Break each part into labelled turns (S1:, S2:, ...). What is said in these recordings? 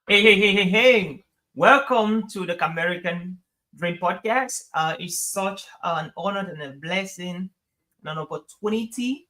S1: Hey. Welcome to the Camerican Dream podcast. It's such an honor and a blessing and an opportunity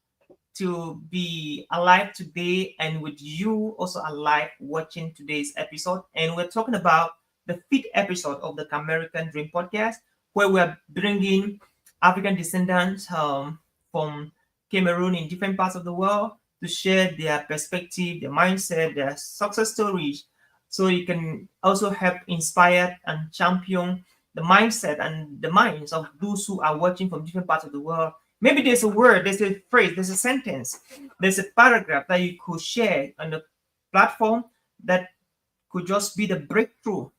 S1: to be alive today and with you also alive watching today's episode. And we're talking about the fifth episode of the Camerican Dream podcast, where we're bringing African descendants from Cameroon in different parts of the world to share their perspective, their mindset, their success stories, so it can also help inspire and champion the mindset and the minds of those who are watching from different parts of the world. Maybe there's a word, there's a phrase, there's a sentence, there's a paragraph that you could share on the platform that could just be the breakthrough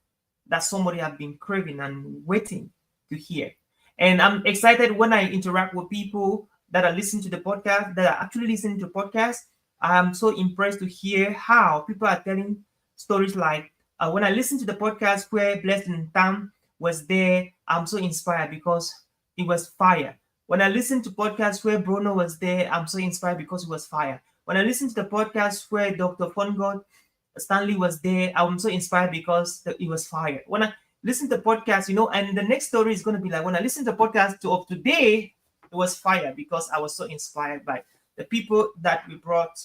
S1: that somebody have been craving and waiting to hear. And I'm excited when I interact with people that are listening to the podcast, that are actually listening to podcasts. I'm so impressed to hear how people are telling stories like when I listened to the podcast where Blessed Ntam was there, I'm so inspired because it was fire. When I listened to podcasts where Bruno was there, I'm so inspired because it was fire. When I listened to the podcast where Dr. Fungod Stanley was there, I'm so inspired because it was fire. When I listen to the podcast, and the next story is going to be like when I listen to the podcast of today, it was fire because I was so inspired by the people that we brought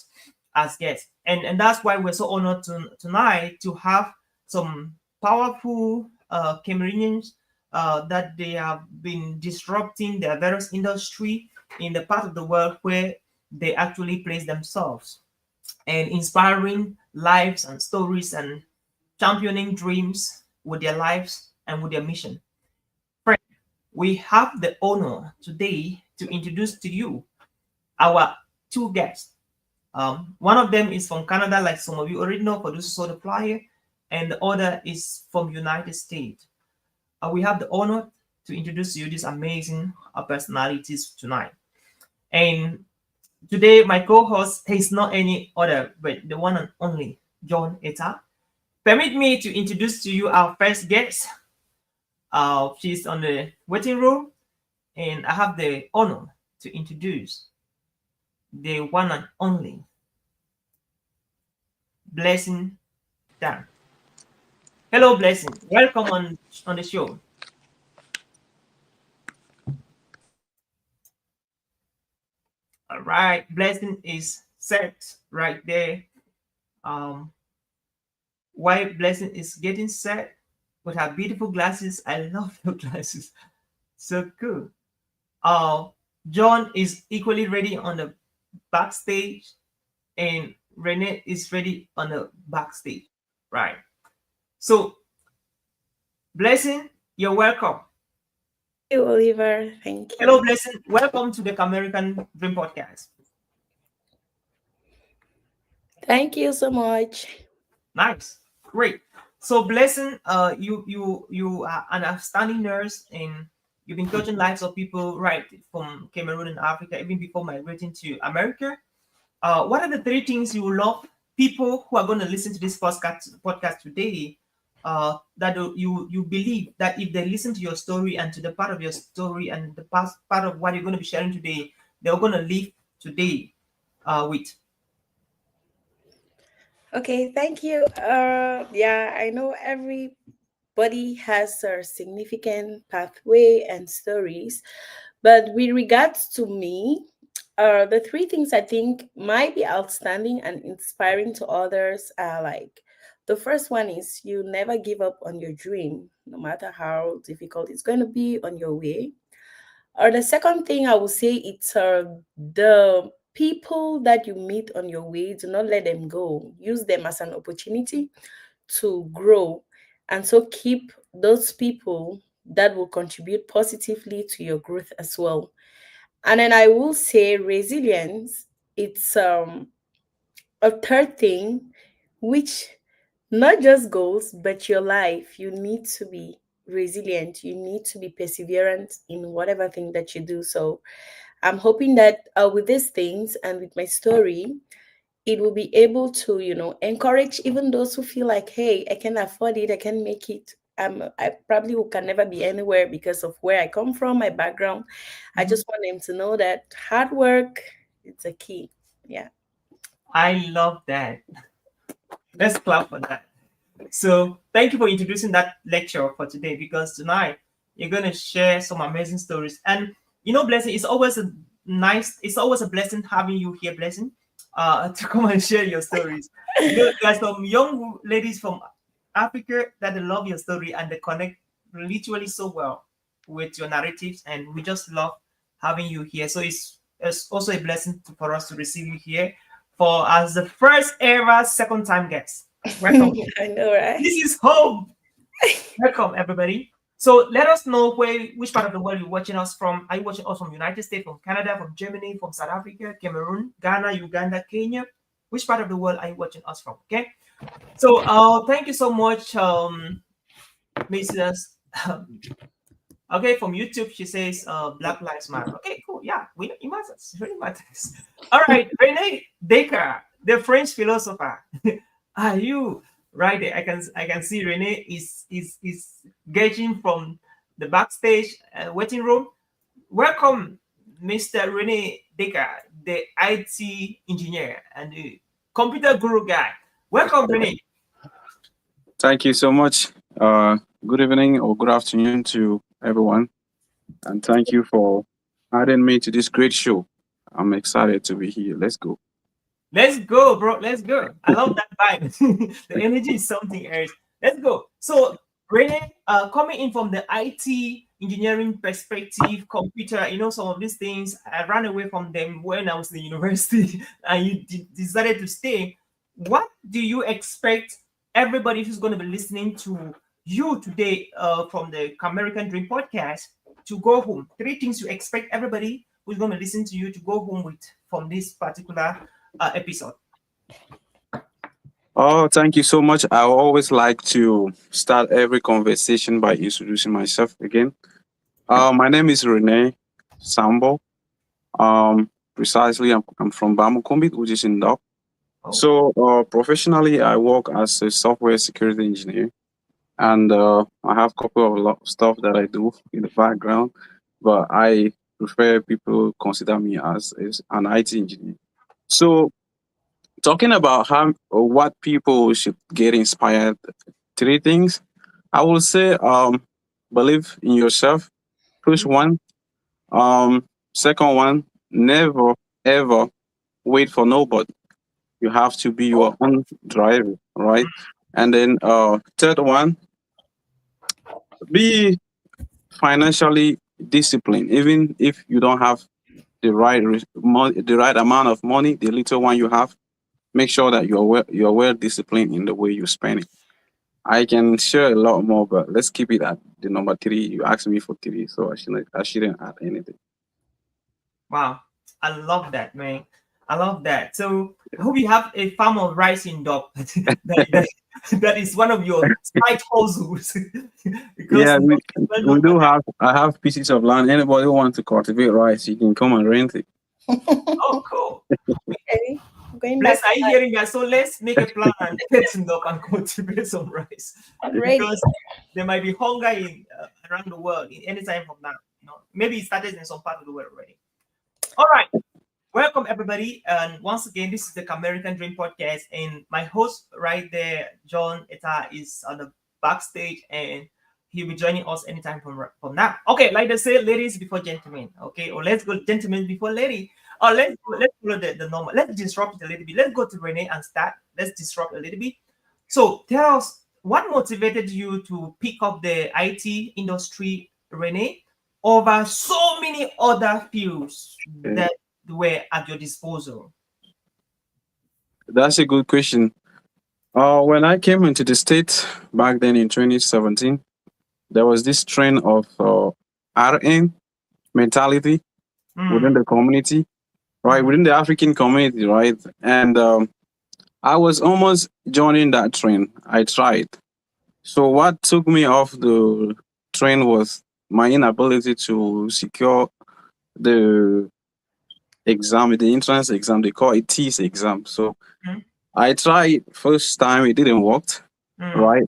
S1: as guests. And that's why we're so honored tonight to have some powerful Cameroonians that they have been disrupting their various industry in the part of the world where they actually place themselves and inspiring lives and stories and championing dreams with their lives and with their mission. Friend, we have the honor today to introduce to you our two guests. One of them is from Canada, like some of you already know, for those who saw the flyer, and the other is from United States. We have the honor to introduce you these amazing personalities tonight. And today, my co-host is not any other but the one and only John Etta. Permit me to introduce to you our first guest. She's on the waiting room, and I have the honor to introduce the one and only Blessing Dan. Hello, Blessing. Welcome on the show. All right, Blessing is set right there. Um, while Blessing is getting set with her beautiful glasses, I love your glasses. So cool. Uh, John is equally ready on the backstage, and Renee is ready on the backstage. Right. So, Blessing, you're welcome.
S2: You, Oliver. Thank
S1: Hello,
S2: you.
S1: Blessing. Welcome to the American Dream Podcast.
S2: Thank you so much.
S1: Nice, great. So, Blessing, you are an outstanding nurse, and you've been touching lives of people right from Cameroon and Africa, even before migrating to America. What are the three things you love people who are going to listen to this podcast today? That you believe that if they listen to your story and to the part of your story and the past part of what you're going to be sharing today, they're going to live today with.
S2: Okay, thank you. Yeah, I know everybody has a significant pathway and stories, but with regards to me, the three things I think might be outstanding and inspiring to others are like the first one is you never give up on your dream, no matter how difficult it's going to be on your way. Or the second thing I would say it's the people that you meet on your way, do not let them go. Use them as an opportunity to grow. And so keep those people that will contribute positively to your growth as well. And then I will say resilience, it's a third thing, which not just goals, but your life. You need to be resilient. You need to be perseverant in whatever thing that you do. So I'm hoping that with these things and with my story, it will be able to, encourage even those who feel like, hey, I can afford it, I can make it. I probably can never be anywhere because of where I come from, my background. I
S1: Mhm.
S2: just want them to know that hard work it's a key. Yeah.
S1: I love that. Let's clap for that. So thank you for introducing that lecture for today, because tonight you're going to share some amazing stories. And Blessing, it's always a blessing having you here, Blessing, to come and share your stories. There are some young ladies from Africa that they love your story and they connect literally so well with your narratives, and we just love having you here. So it's also a blessing for us to receive you here for as the first ever second time guest. Welcome.
S2: I know, right?
S1: This is home. Welcome, everybody. So let us know which part of the world you're watching us from. Are you watching us from United States, from Canada, from Germany, from South Africa, Cameroon, Ghana, Uganda, Kenya? Which part of the world are you watching us from? Okay. So thank you so much, Mrs. Okay, from YouTube, she says Black Lives Matter. Okay, cool. Yeah, it matters. It really matters. All right, Rene Descartes, the French philosopher. Are you right there? I can see Rene is gauging from the backstage waiting room. Welcome, Mr. Rene Descartes, the IT engineer and the computer guru guy. Welcome, Rene.
S3: Thank you so much. Good evening or good afternoon to everyone, and thank you for adding me to this great show. I'm excited to be here. Let's go.
S1: Let's go, bro. Let's go. I love that vibe. The energy is something else. Let's go. So, Rene, coming in from the IT engineering perspective, computer, some of these things, I ran away from them when I was in the university, and you decided to stay. What do you expect everybody who's going to be listening to you today from the Camerican Dream podcast to go home? Three things you expect everybody who's going to listen to you to go home with from this particular episode.
S3: Oh, thank you so much. I always like to start every conversation by introducing myself again. My name is Rene Sambo. Precisely, I'm from Bamukombi, which is in Dok.
S1: Oh,
S3: So, professionally, I work as a software security engineer, and I have a couple of stuff that I do in the background, but I prefer people consider me as an IT engineer. So, talking about how or what people should get inspired, three things I will say: believe in yourself. Push one. Second one, never ever wait for nobody. You have to be
S1: oh,
S3: your own driver, right? And then third one, be financially disciplined. Even if you don't have the right amount of money, the little one you have, make sure that you're well disciplined in the way you spend it. I can share a lot more, but let's keep it at the number three. You asked me for three, so I shouldn't add anything.
S1: wow. I love that, man. I love that. So I hope you have a farm of rice in Dog. That is one of your side hustles. Because
S3: Yeah, we,
S1: is well
S3: we
S1: known for
S3: do
S1: that.
S3: have. I have pieces of land. Anybody who wants to cultivate rice, you can come and rent it.
S1: Oh, cool.
S2: Okay, going
S1: Bless,
S2: back to
S1: are you hearing that? So let's make a plan and get to Dog and cultivate some rice.
S2: I'm ready.
S1: Because there might be hunger around the world in any time from now. Maybe it started in some part of the world already. All right. Welcome, everybody. And once again, this is the Camerican Dream podcast. And my host right there, John Etta, is on the backstage and he'll be joining us anytime from now. Okay, like they say, ladies before gentlemen. Okay, or let's go gentlemen before lady. Or let's follow the normal. Let's disrupt it a little bit. Let's go to Renee and start. Let's disrupt a little bit. So tell us what motivated you to pick up the IT industry, Renee, over so many other fields
S3: Okay.
S1: that were at your disposal.
S3: That's a good question. When I came into the state back then in 2017, there was this trend of RN mentality within
S1: Mm,
S3: the community, right?
S1: mm,
S3: Within the African community, right? And I was almost joining that trend. I tried. So what took me off the train was my inability to secure the exam, the entrance exam. They call it TS exam. So
S1: mm,
S3: I tried first time, it didn't work,
S1: mm,
S3: right?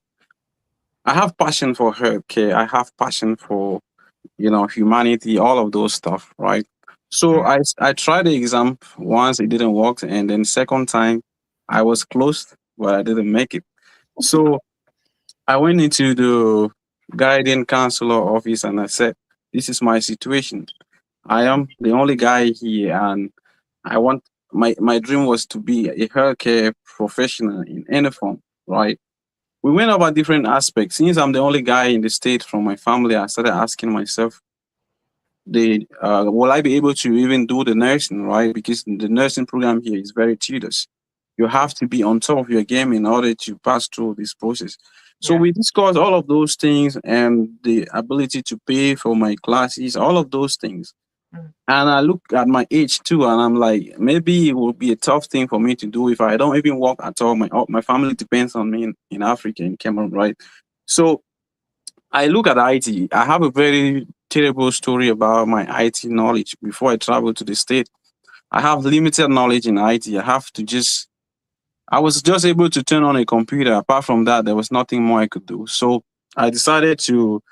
S3: I have passion for healthcare. I have passion for humanity, all of those stuff, right? So
S1: mm,
S3: I tried the exam once, it didn't work, and then second time I was close, but I didn't make it. So I went into the guiding counselor office and I said, "This is my situation. I am the only guy here, and I want my dream was to be a healthcare professional in any form, right?" We went about different aspects. Since I'm the only guy in the state from my family, I started asking myself, will I be able to even do the nursing, right? Because the nursing program here is very tedious. You have to be on top of your game in order to pass through this process. So
S1: Yeah.
S3: we discussed all of those things and the ability to pay for my classes, all of those things.
S1: Mm.
S3: And I look at my age too, and I'm like, maybe it will be a tough thing for me to do if I don't even work at all. My family depends on me in Africa, in Cameroon, right? So I look at IT. I have a very terrible story about my IT knowledge before I traveled to the state. I have limited knowledge in IT. I was just able to turn on a computer. Apart from that, there was nothing more I could do. So I decided to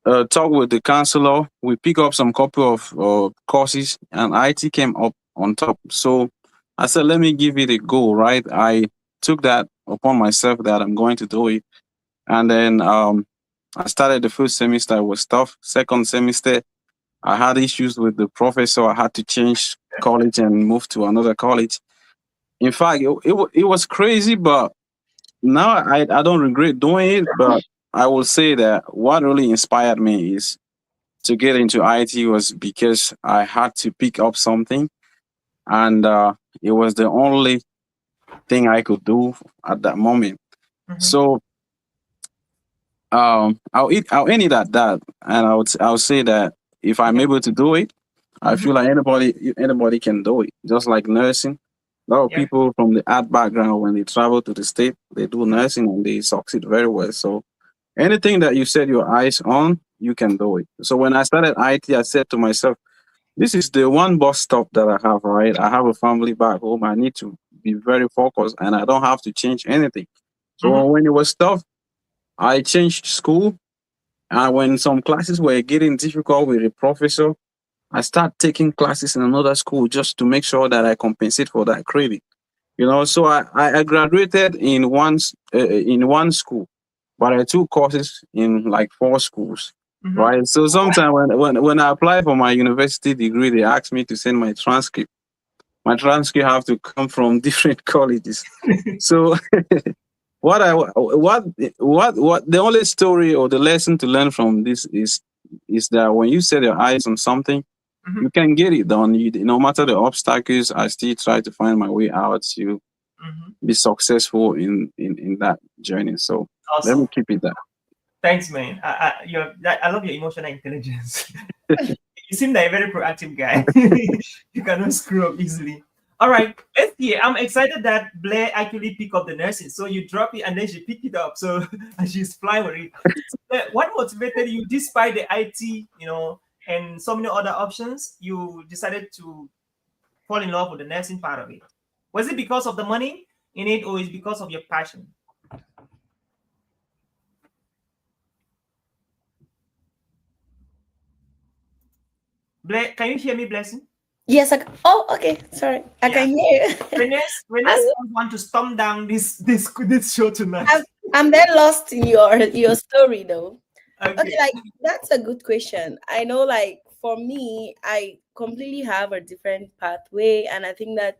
S3: talk with the counselor. We pick up some couple of courses, and IT came up on top. So I said, let me give it a go. Right? I took that upon myself that I'm going to do it, and then I started the first semester. It was tough. Second semester, I had issues with the professor. I had to change college and move to another college. In fact, it was crazy, but now I don't regret doing it. But I will say that what really inspired me is to get into IT was because I had to pick up something, and it was the only thing I could do at that moment.
S1: Mhm.
S3: So I'll end it at that, and I'll say that if I'm
S1: Yeah.
S3: able to do it, I
S1: Mhm.
S3: feel like anybody can do it. Just like nursing, a lot of
S1: Yeah.
S3: people from the art background when they travel to the state, they do
S1: Mhm.
S3: nursing and they succeed very well. So anything that you set your eyes on, you can do it. So when I started IT, I said to myself, this is the one bus stop that I have, right? I have a family back home. I need to be very focused and I don't have to change anything. So
S1: Mhm.
S3: when it was tough, I changed school. And when some classes were getting difficult with the professor, I start taking classes in another school just to make sure that I compensate for that credit. So I graduated in one school, but I took courses in like four schools,
S1: Mhm.
S3: right? So sometimes when I apply for my university degree, they ask me to send my transcript. My transcript have to come from different colleges. So what the only story or the lesson to learn from this is that when you set your eyes on something,
S1: Mhm.
S3: you can get it done. No matter the obstacles, I still try to find my way out to
S1: Mhm.
S3: be successful in that journey. So let me
S1: Awesome.
S3: keep it that.
S1: Thanks, man. I love your emotional intelligence. You seem like a very proactive guy. You cannot screw up easily. All right, let's see. I'm excited that Blair actually picked up the nursing. So you drop it and then she picked it up. So and she's flying with it. So, Blair, what motivated you, despite the IT, and so many other options, you decided to fall in love with the nursing part of it? Was it because of the money in it, or is it because of your passion? Blair, can you hear me, Blessing?
S2: Yes, oh, okay. Sorry, I
S1: Yeah.
S2: can hear you.
S1: Renee
S2: I'm,
S1: want to storm down this show tonight.
S2: I'm, I'm then lost in your story though. Okay,
S1: Okay.
S2: like that's a good question. I know, like for me, I completely have a different pathway, and I think that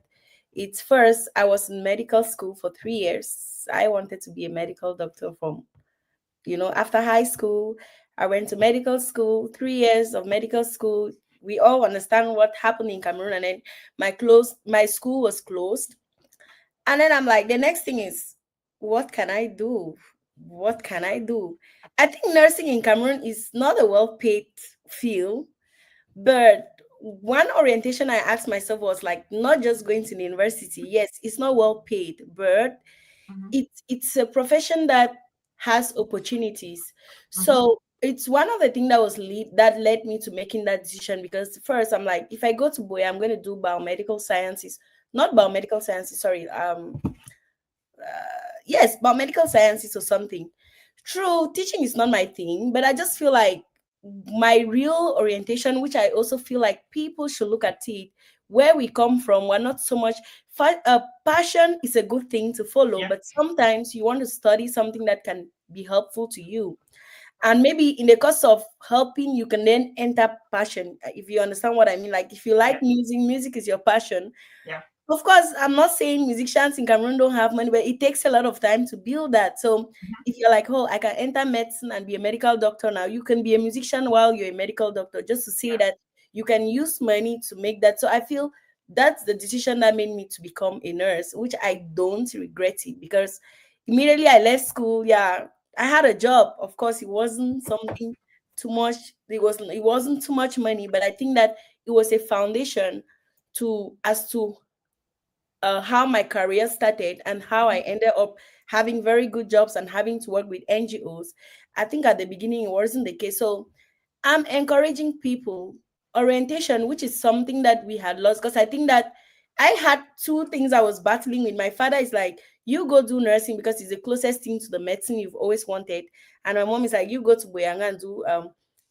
S2: it's first. I was in medical school for 3 years. I wanted to be a medical doctor from, after high school. I went to medical school, 3 years of medical school. We all understand what happened in Cameroon, and then my school was closed. And then I'm like, the next thing is, what can I do? What can I do? I think nursing in Cameroon is not a well paid field, but one orientation I asked myself was like, not just going to the university. Yes, it's not well paid, but
S1: Mhm.
S2: it's a profession that has opportunities.
S1: Mhm.
S2: So it's one of the things that led me to making that decision, because first I'm like, if I go to Boya, I'm going to do biomedical sciences, not biomedical sciences, sorry, yes, biomedical sciences or something. True, teaching is not my thing, but I just feel like my real orientation, which I also feel like people should look at it, where we come from, we're not so much. Passion is a good thing to follow,
S1: Yeah.
S2: but sometimes you want to study something that can be helpful to you. And maybe in the course of helping, you can then enter passion, if you understand what I mean. Like if you
S1: Yeah.
S2: like music, music is your passion.
S1: Yeah.
S2: Of course, I'm not saying musicians in Cameroon don't have money, but it takes a lot of time to build that. So
S1: Mhm.
S2: if you're like, oh, I can enter medicine and be a medical doctor now, you can be a musician while you're a medical doctor, just to say
S1: Yeah.
S2: that you can use money to make that. So I feel that's the decision that made me to become a nurse, which I don't regret it, because immediately I left school, yeah, I had a job. Of course, it wasn't something too much. It wasn't too much money, but I think that it was a foundation to as to how my career started and how I ended up having very good jobs and having to work with NGOs. I think at the beginning it wasn't the case. So I'm encouraging people orientation, which is something that we had lost, because I think that I had two things I was battling with. My father is like, you go do nursing because it's the closest thing to the medicine you've always wanted. And my mom is like, you go to Boyanga and do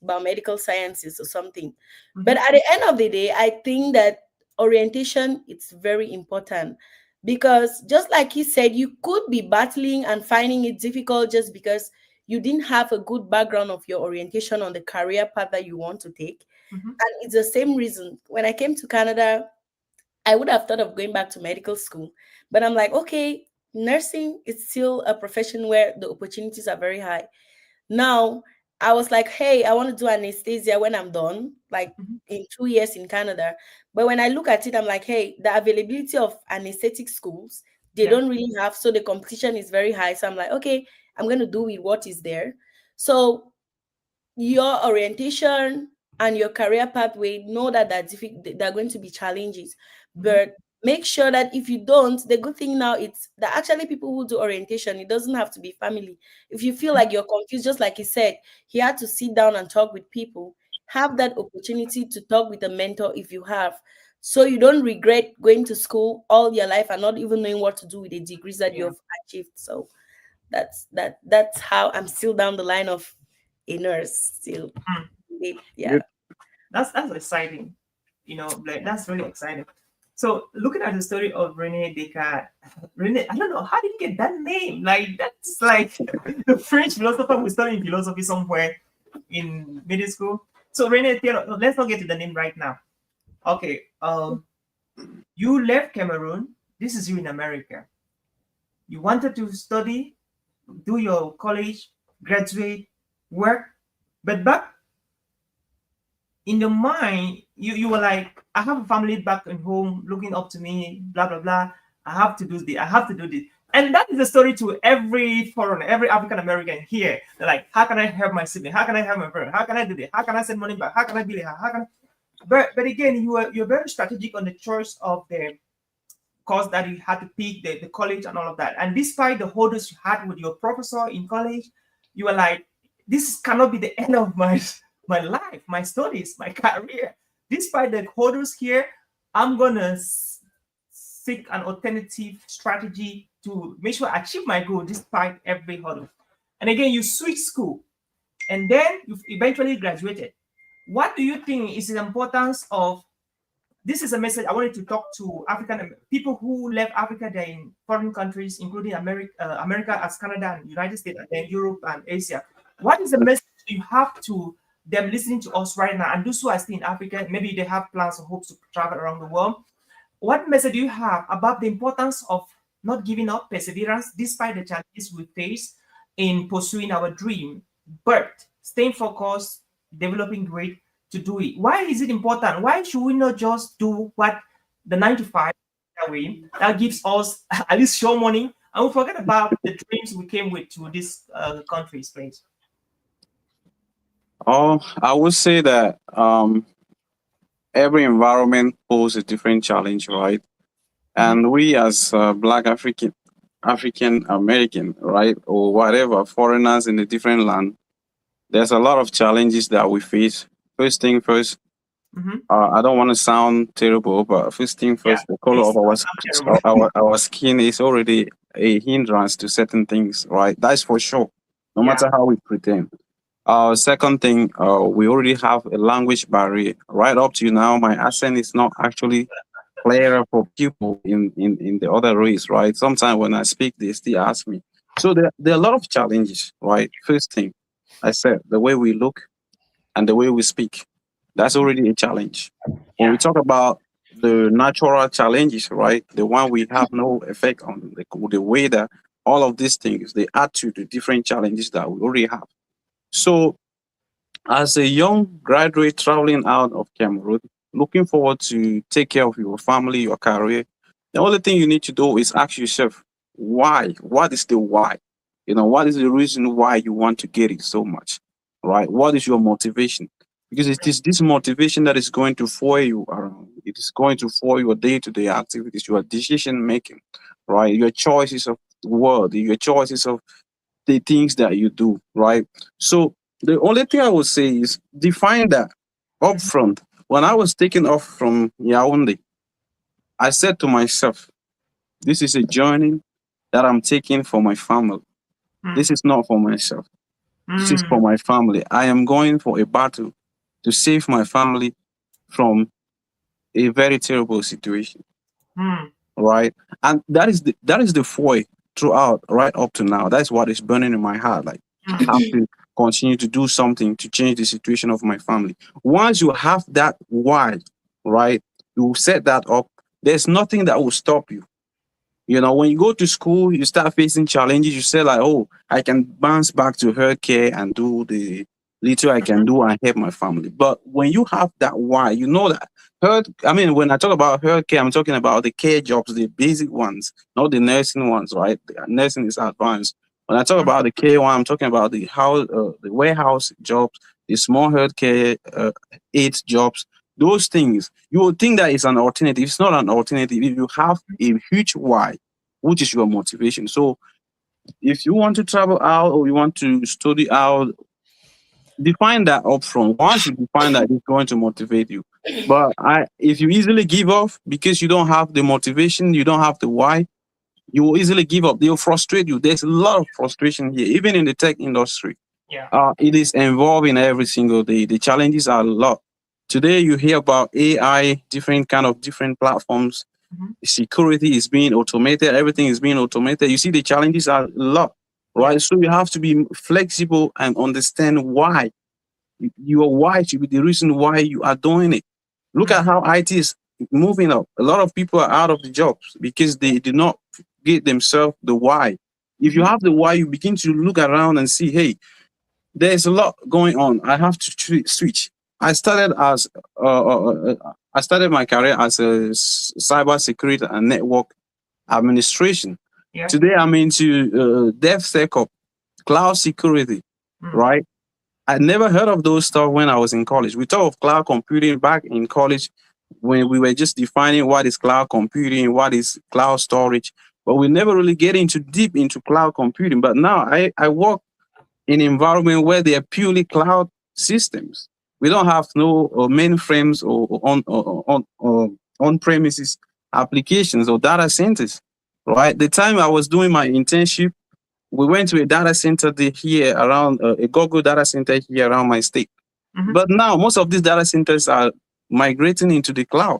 S2: biomedical sciences or something. But
S1: Mhm.
S2: at the end of the day, I think that orientation it's very important, because just like he said, you could be battling and finding it difficult just because you didn't have a good background of your orientation on the career path that you want to take.
S1: Mhm.
S2: And it's the same reason when I came to Canada, I would have thought of going back to medical school, but I'm like, okay, nursing is still a profession where the opportunities are very high. Now, I was like, hey, I want to do anesthesia when I'm done, like
S1: Mhm.
S2: in 2 years in Canada. But when I look at it, I'm like, hey, the availability of anesthetic schools, they
S1: Yeah.
S2: don't really have. So the competition is very high. So I'm like, okay, I'm going to do with what is there. So your orientation and your career pathway, know that there are going to be challenges,
S1: Mhm.
S2: but make sure that if you don't, the good thing now it's that actually people who do orientation, it doesn't have to be family. If you feel
S1: Mhm.
S2: like you're confused, just like he said, he had to sit down and talk with people. Have that opportunity to talk with a mentor if you have, so you don't regret going to school all your life and not even knowing what to do with the degrees that
S1: Yeah.
S2: you've achieved. So that's how I'm still down the line of a nurse still.
S1: Mm.
S2: Yeah.
S3: Good.
S1: That's exciting. Like, that's really exciting. So looking at the story of Rene Descartes, Rene, I don't know how did he get that name. Like that's like the French philosopher was studying philosophy somewhere in middle school. So Rene, let's not get to the name right now. Okay. You left Cameroon. This is you in America. You wanted to study, do your college, graduate, work, but back in the mind, you were like, I have a family back at home looking up to me, blah blah blah. I have to do this. I have to do this. And that is the story to every foreigner, every African American here. They're like, how can I help my sibling? How can I help my parent? How can I do this? How can I send money back? How can I be here? How can but again, you're very strategic on the choice of the course that you had to pick, the college and all of that. And despite the hurdles you had with your professor in college, you were like, this cannot be the end of my life, my studies, my career. Despite the hurdles here, I'm gonna seek an alternative strategy to make sure I achieve my goal despite every hurdle. And again, you switch school and then you eventually graduated. What do you think is the importance of this is a message I wanted to talk to African people who left Africa. They're in foreign countries, including America as Canada and United States, and then Europe and Asia. What is the message you have to them listening to us right now, and those who are still in Africa? Maybe they have plans or hopes to travel around the world. What message do you have about the importance of not giving up, perseverance, despite the challenges we face in pursuing our dream, but staying focused, developing great to do it? Why is it important? Why should we not just do what the 9 to 5 that way that gives us at least show money, and we forget about the dreams we came with to this country's place?
S3: Oh, I would say that every environment poses a different challenge, right?
S1: Mhm.
S3: And we as Black African American, right, or whatever, foreigners in a different land, there's a lot of challenges that we face. First thing first,
S1: Mhm.
S3: I don't want to sound terrible, but first thing
S1: Yeah,
S3: first, the color
S1: please
S3: of
S1: don't sound terrible.
S3: our skin is already a hindrance to certain things, right? That's for sure. No
S1: Yeah.
S3: matter how we pretend. Second thing, we already have a language barrier. Right up to now, my accent is not actually clear for people in the other race, right? Sometimes when I speak, they still ask me. So there are a lot of challenges, right? First thing, I said the way we look and the way we speak, that's already a challenge. When we
S1: Yeah.
S3: talk about the natural challenges, right, the one we have no effect on, the weather, all of these things, they add to the different challenges that we already have. So as a young graduate traveling out of Cameroon, looking forward to take care of your family, your career, the only thing you need to do is ask yourself, why? What is the why? What is the reason why you want to get it so much? Right? What is your motivation? Because it is this motivation that is going to fuel you around. It is going to fuel your day-to-day activities, your decision making, right? Your choices of the world, your choices of the things that you do, right? So the only thing I would say is define that upfront. When I was taking off from Yaoundé, I said to myself, this is a journey that I'm taking for my family.
S1: Mm,
S3: This is not for myself. This is for
S1: mm,
S3: my family. I am going for a battle to save my family from a very terrible situation,
S1: mm,
S3: right? And that is the foil throughout, right up to now. That's what is burning in my heart. Like, I
S1: mm,
S3: have to continue to do something to change the situation of my family. Once you have that why, right, you set that up, there's nothing that will stop you. When you go to school, you start facing challenges. You say like, "Oh, I can bounce back to healthcare and do the little I can do and help my family." But when you have that why, you know that health. I mean, when I talk about healthcare, I'm talking about the care jobs, the basic ones, not the nursing ones, right? The nursing is advanced. When I talk about the care one, I'm talking about the warehouse jobs, the small healthcare aid jobs. Those things, you would think that it's an alternative. It's not an alternative if you have a huge why, which is your motivation. So if you want to travel out or you want to study out, define that upfront. Once you define that, it's going to motivate you. But if you easily give up because you don't have the motivation, you don't have the why, you will easily give up. They'll frustrate you. There's a lot of frustration here, even in the tech industry.
S1: yeah.
S3: It is evolving every single day. The challenges are a lot. Today, you hear about AI, different platforms.
S1: Mhm.
S3: Security is being automated. Everything is being automated. You see, the challenges are a lot,
S1: Yeah.
S3: right? So you have to be flexible and understand why. Your why should be the reason why you are doing it. Look at
S1: Mm,
S3: how IT is moving up. A lot of people are out of the jobs because they did not get themselves the why. If you
S1: mhm.
S3: have the why, you begin to look around and see, hey, there's a lot going on. I have to switch. I started as I started my career as a cyber security and network administration.
S1: Yeah.
S3: Today I'm into DevSecOps, cloud security,
S1: Mm,
S3: right? I never heard of those stuff when I was in college. We talk of cloud computing back in college when we were just defining what is cloud computing, what is cloud storage, but we never really get into deep into cloud computing. But now I work in environment where they are purely cloud systems. We don't have no mainframes or on premises applications or data centers. Right. The time I was doing my internship, we went to a data center here around a Google data center here around my state.
S1: mhm.
S3: But now most of these data centers are migrating into the cloud.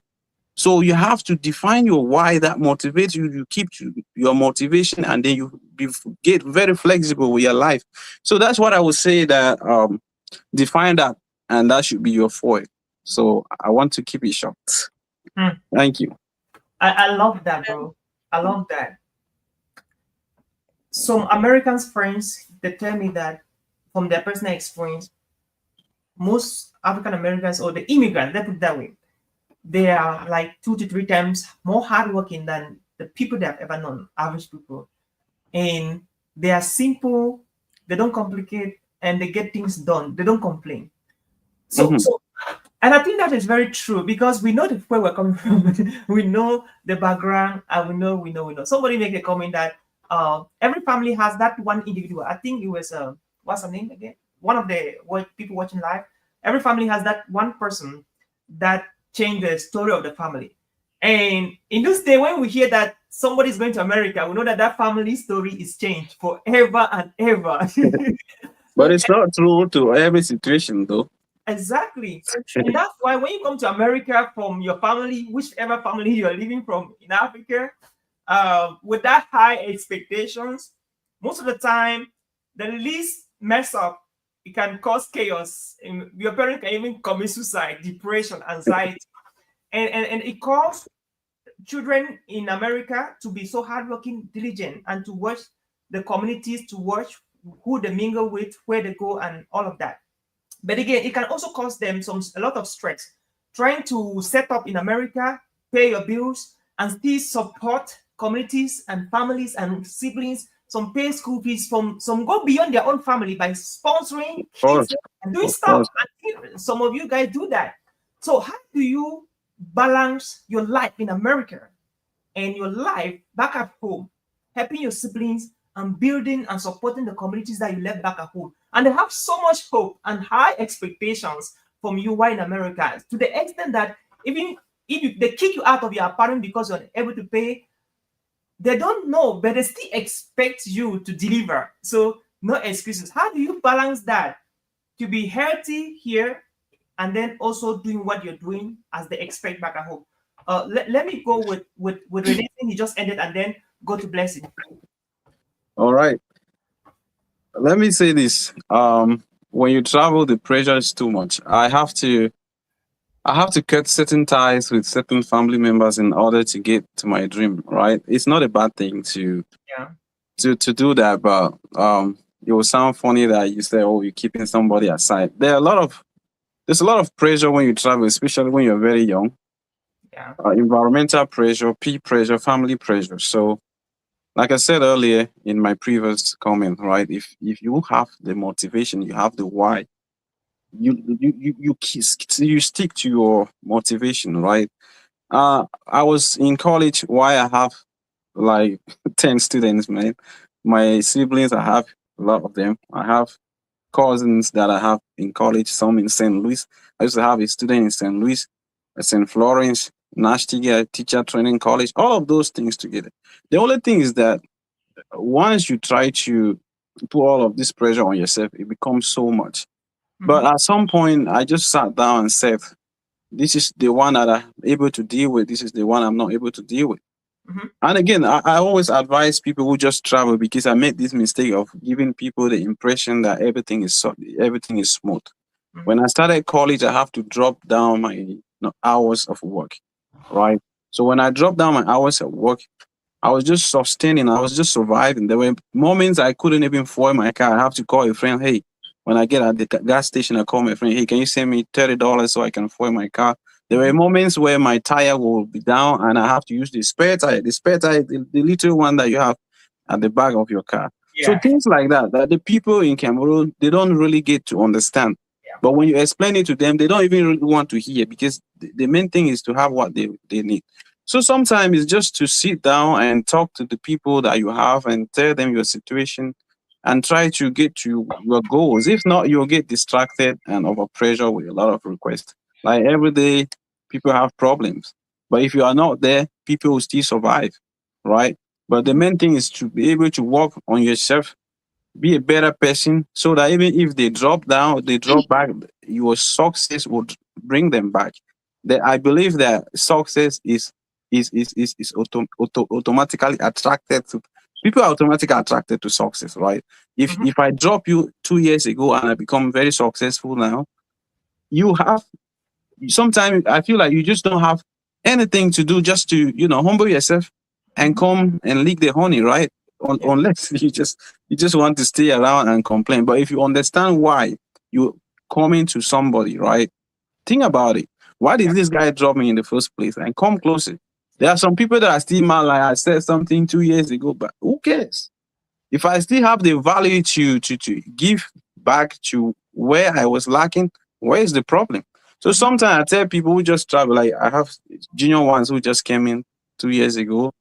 S3: So you have to define your why that motivates you. You keep your motivation, and then get very flexible with your life. So that's what I would say that define that, and that should be your foil. So I want to keep it short.
S1: Mm.
S3: Thank you.
S1: I love that, bro. I love that. Some Americans friends they tell me that from their personal experience, most African Americans or the immigrants, let put it that way, they are like 2 to 3 times more hardworking than the people they have ever known, average people. And they are simple, they don't complicate, and they get things done. They don't complain. So,
S3: Hmm.
S1: so, and I think that is very true because we know where we're coming from. We know the background, and we know. Somebody make a comment that every family has that one individual. I think it was what's her name again? One of the people watching live. Every family has that one person that changed the story of the family. And in this day, when we hear that somebody is going to America, we know that that family story is changed forever and ever.
S3: But
S1: So
S3: it's not true to every situation, though.
S1: exactly. And that's why when you come to America from your family, whichever family you're living from in Africa, with that high expectations, most of the time, the least mess up, it can cause chaos. Your parent can even commit suicide, depression, anxiety, and it causes children in America to be so hardworking, diligent, and to watch the communities, to watch who they mingle with, where they go, and all of that. But again, it can also cause them a lot of stress trying to set up in America, pay your bills, and still support communities and families and siblings. Some pay school fees, some go beyond their own family by sponsoring
S3: Of course,
S1: kids and doing
S3: of
S1: stuff.
S3: course.
S1: I think some of you guys do that. So how do you balance your life in America and your life back at home, helping your siblings and building and supporting the communities that you left back at home? And they have so much hope and high expectations from you while in America, to the extent that even if they kick you out of your apartment because you're able to pay, they don't know, but they still expect you to deliver. So no excuses. How do you balance that to be healthy here and then also doing what you're doing as they expect back at home? Let me go with Renee. He just ended, and then go to Blessing.
S3: All right. Let me say this. When you travel, the pressure is too much. I have to cut certain ties with certain family members in order to get to my dream, right? It's not a bad thing
S1: Yeah.
S3: to do that, but it will sound funny that you say, oh, you're keeping somebody aside. There's a lot of pressure when you travel, especially when you're very young.
S1: Yeah.
S3: Environmental pressure, peer pressure, family pressure. So, like I said earlier in my previous comment, right? If you have the motivation, you have the why, you stick to your motivation, right? I was in college. Why I have like 10 students, man. My siblings, I have a lot of them. I have cousins that I have in college, some in St. Louis. I used to have a student in St. Louis, St. Florence, Nashtiga, teacher training college, all of those things together. The only thing is that once you try to put all of this pressure on yourself, it becomes so much. But
S1: Mm-hmm.
S3: at some point, I just sat down and said, this is the one that I'm able to deal with. This is the one I'm not able to deal with.
S1: Mm-hmm.
S3: And again, I always advise people who just travel, because I made this mistake of giving people the impression that everything is smooth.
S1: Mm-hmm.
S3: When I started college, I have to drop down my hours of work, right? So when I dropped down my hours of work, I was just sustaining. I was just surviving. There were moments I couldn't even fuel my car. I have to call a friend. Hey, when I get at the gas station, I call my friend. Hey, can you send me $30 so I can fuel my car? There were moments where my tire will be down and I have to use the spare tire. The spare tire, the little one that you have at the back of your car. So
S1: Yeah.
S3: things like that, that the people in Cameroon, they don't really get to understand.
S1: Yeah.
S3: But when you explain it to them, they don't even really want to hear, because the main thing is to have what they need. So sometimes it's just to sit down and talk to the people that you have and tell them your situation and try to get to your goals. If not, you'll get distracted and over pressure with a lot of requests. Like every day, people have problems. But if you are not there, people will still survive, right? But the main thing is to be able to work on yourself, be a better person, so that even if they drop down, they drop back, your success would bring them back. That I believe that success is automatically attracted to people are automatically attracted to success, right? If
S1: Mm-hmm.
S3: if I drop you 2 years ago and I become very successful now, you have sometimes I feel like you just don't have anything to do, just to humble yourself and
S1: Mm-hmm.
S3: come and lick the honey, right?
S1: Yeah.
S3: Unless you just want to stay around and complain. But if you understand why you coming to somebody, right? Think about it. Why did
S1: Yeah.
S3: this guy drop me in the first place? And come closer. There are some people that are still mad, like I said something 2 years ago, but who cares? If I still have the value to give back to where I was lacking, where is the problem? So
S1: Mm-hmm.
S3: sometimes I tell people who just travel, like I have junior ones who just came in 2 years ago,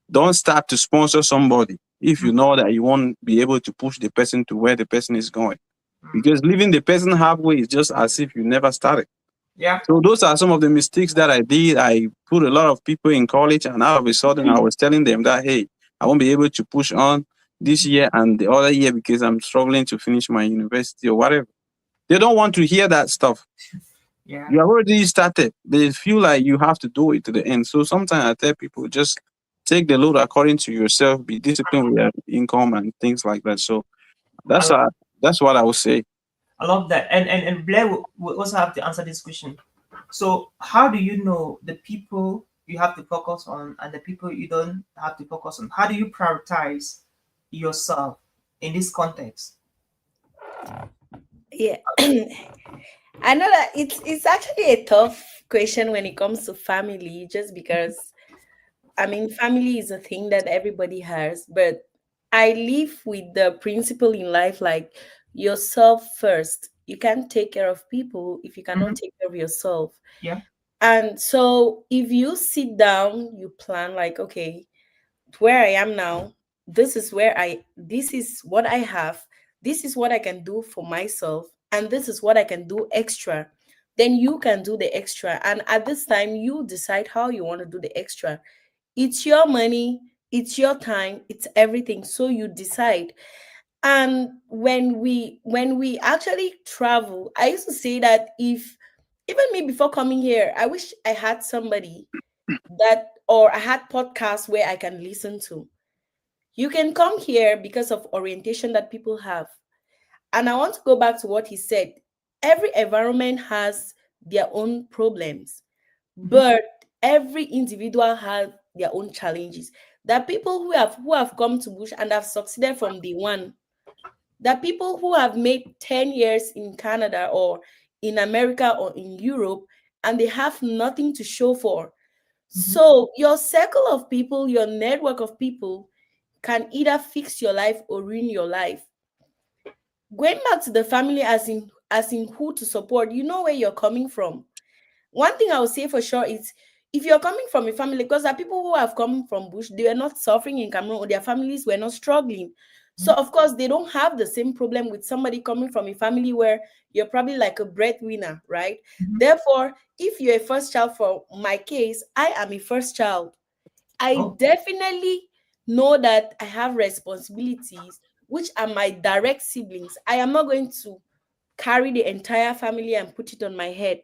S3: don't start to sponsor somebody if you know that you won't be able to push the person to where the person is going.
S1: Mm-hmm.
S3: Because leaving the person halfway is just as if you never started.
S1: Yeah.
S3: So those are some of the mistakes that I did. I put a lot of people in college, and all of a sudden I was telling them that, hey, I won't be able to push on this year and the other year because I'm struggling to finish my university or whatever. They don't want to hear that stuff.
S1: Yeah.
S3: You have already started. They feel like you have to do it to the end. So sometimes I tell people, just take the load according to yourself, be disciplined with your income and things like that. So
S1: I
S3: that's
S1: love,
S3: uh that's what I would say.
S1: I love that. And Blair will also have to answer this question. So how do you know the people you have to focus on and the people you don't have to focus on? How do you prioritize yourself in this context?
S2: Yeah. I know that it's actually a tough question when it comes to family, just because I mean family is a thing that everybody has, but I live with the principle in life like yourself first. You can't take care of people if you
S1: Hmm.
S2: cannot take care of yourself.
S1: Yeah.
S2: And so if you sit down, you plan like, okay, where I am now, this is what I have, this is what I can do for myself, and this is what I can do extra. Then you can do the extra. And at this time, you decide how you want to do the extra. It's your money, it's your time, it's everything. So you decide. And when we actually travel, I used to say that if even me before coming here, I wish I had somebody that or I had podcasts where I can listen to. You can come here because of orientation that people have. And I want to go back to what he said. Every environment has their own problems,
S1: Hmm.
S2: but every individual has their own challenges. There are people who have come to Bush and have succeeded from day one. There are people who have made 10 years in Canada or in America or in Europe and they have nothing to show for.
S1: Hmm.
S2: So your circle of people, your network of people can either fix your life or ruin your life. Going back to the family as in who to support, you know where you're coming from. One thing I would say for sure is if you're coming from a family, because there are people who have come from bush, they were not suffering in Cameroon or their families were not struggling. So of course they don't have the same problem with somebody coming from a family where you're probably like a breadwinner, right?
S1: Hmm.
S2: Therefore, if you're a first child, for my case, I am a first child. I
S1: Oh.
S2: definitely know that I have responsibilities, which are my direct siblings. I am not going to carry the entire family and put it on my head.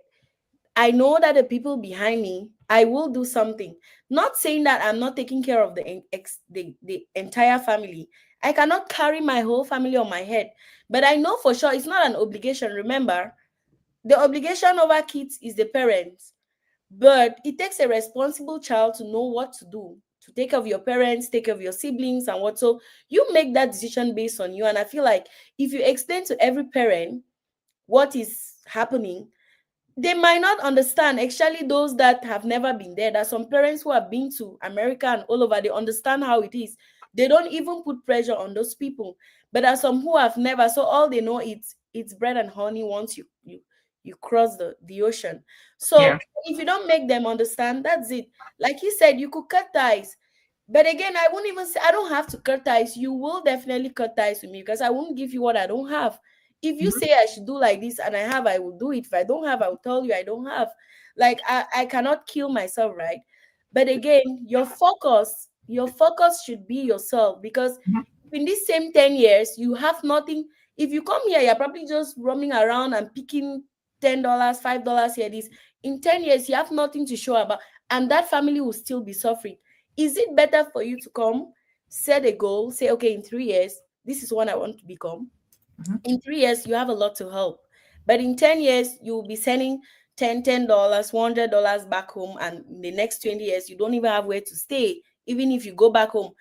S2: I know that the people behind me, I will do something. Not saying that I'm not taking care of the entire family. I cannot carry my whole family on my head. But I know for sure it's not an obligation. Remember, the obligation over kids is the parents. But it takes a responsible child to know what to do, to take care of your parents, take care of your siblings, and what. So you make that decision based on you. And I feel like if you explain to every parent what is happening, they might not understand, especially those that have never been there. There's some parents who have been to America and all over, they understand how it is. They don't even put pressure on those people. But there's some who have never, so all they know it's bread and honey once you cross the ocean.
S1: Yeah.
S2: So if you don't make them understand, that's it. Like you said, you could cut ties. But again, I won't even say I don't have to cut ties. You will definitely cut ties with me because I won't give you what I don't have. If you
S1: Hmm.
S2: say I should do like this and I have, I will do it. If I don't have, I will tell you I don't have. Like I cannot kill myself, right? But again, your focus should be yourself because
S1: Hmm.
S2: in these same 10 years, you have nothing. If you come here, you're probably just roaming around and picking $10, $5 here, this. In 10 years, you have nothing to show about, and that family will still be suffering. Is it better for you to come, set a goal, say, okay, in 3 years, this is what I want to become?
S1: Hmm.
S2: In 3 years you have a lot to help, but in 10 years you will be sending $10 $100 back home, and in the next 20 years you don't even have where to stay. Even if you go back home,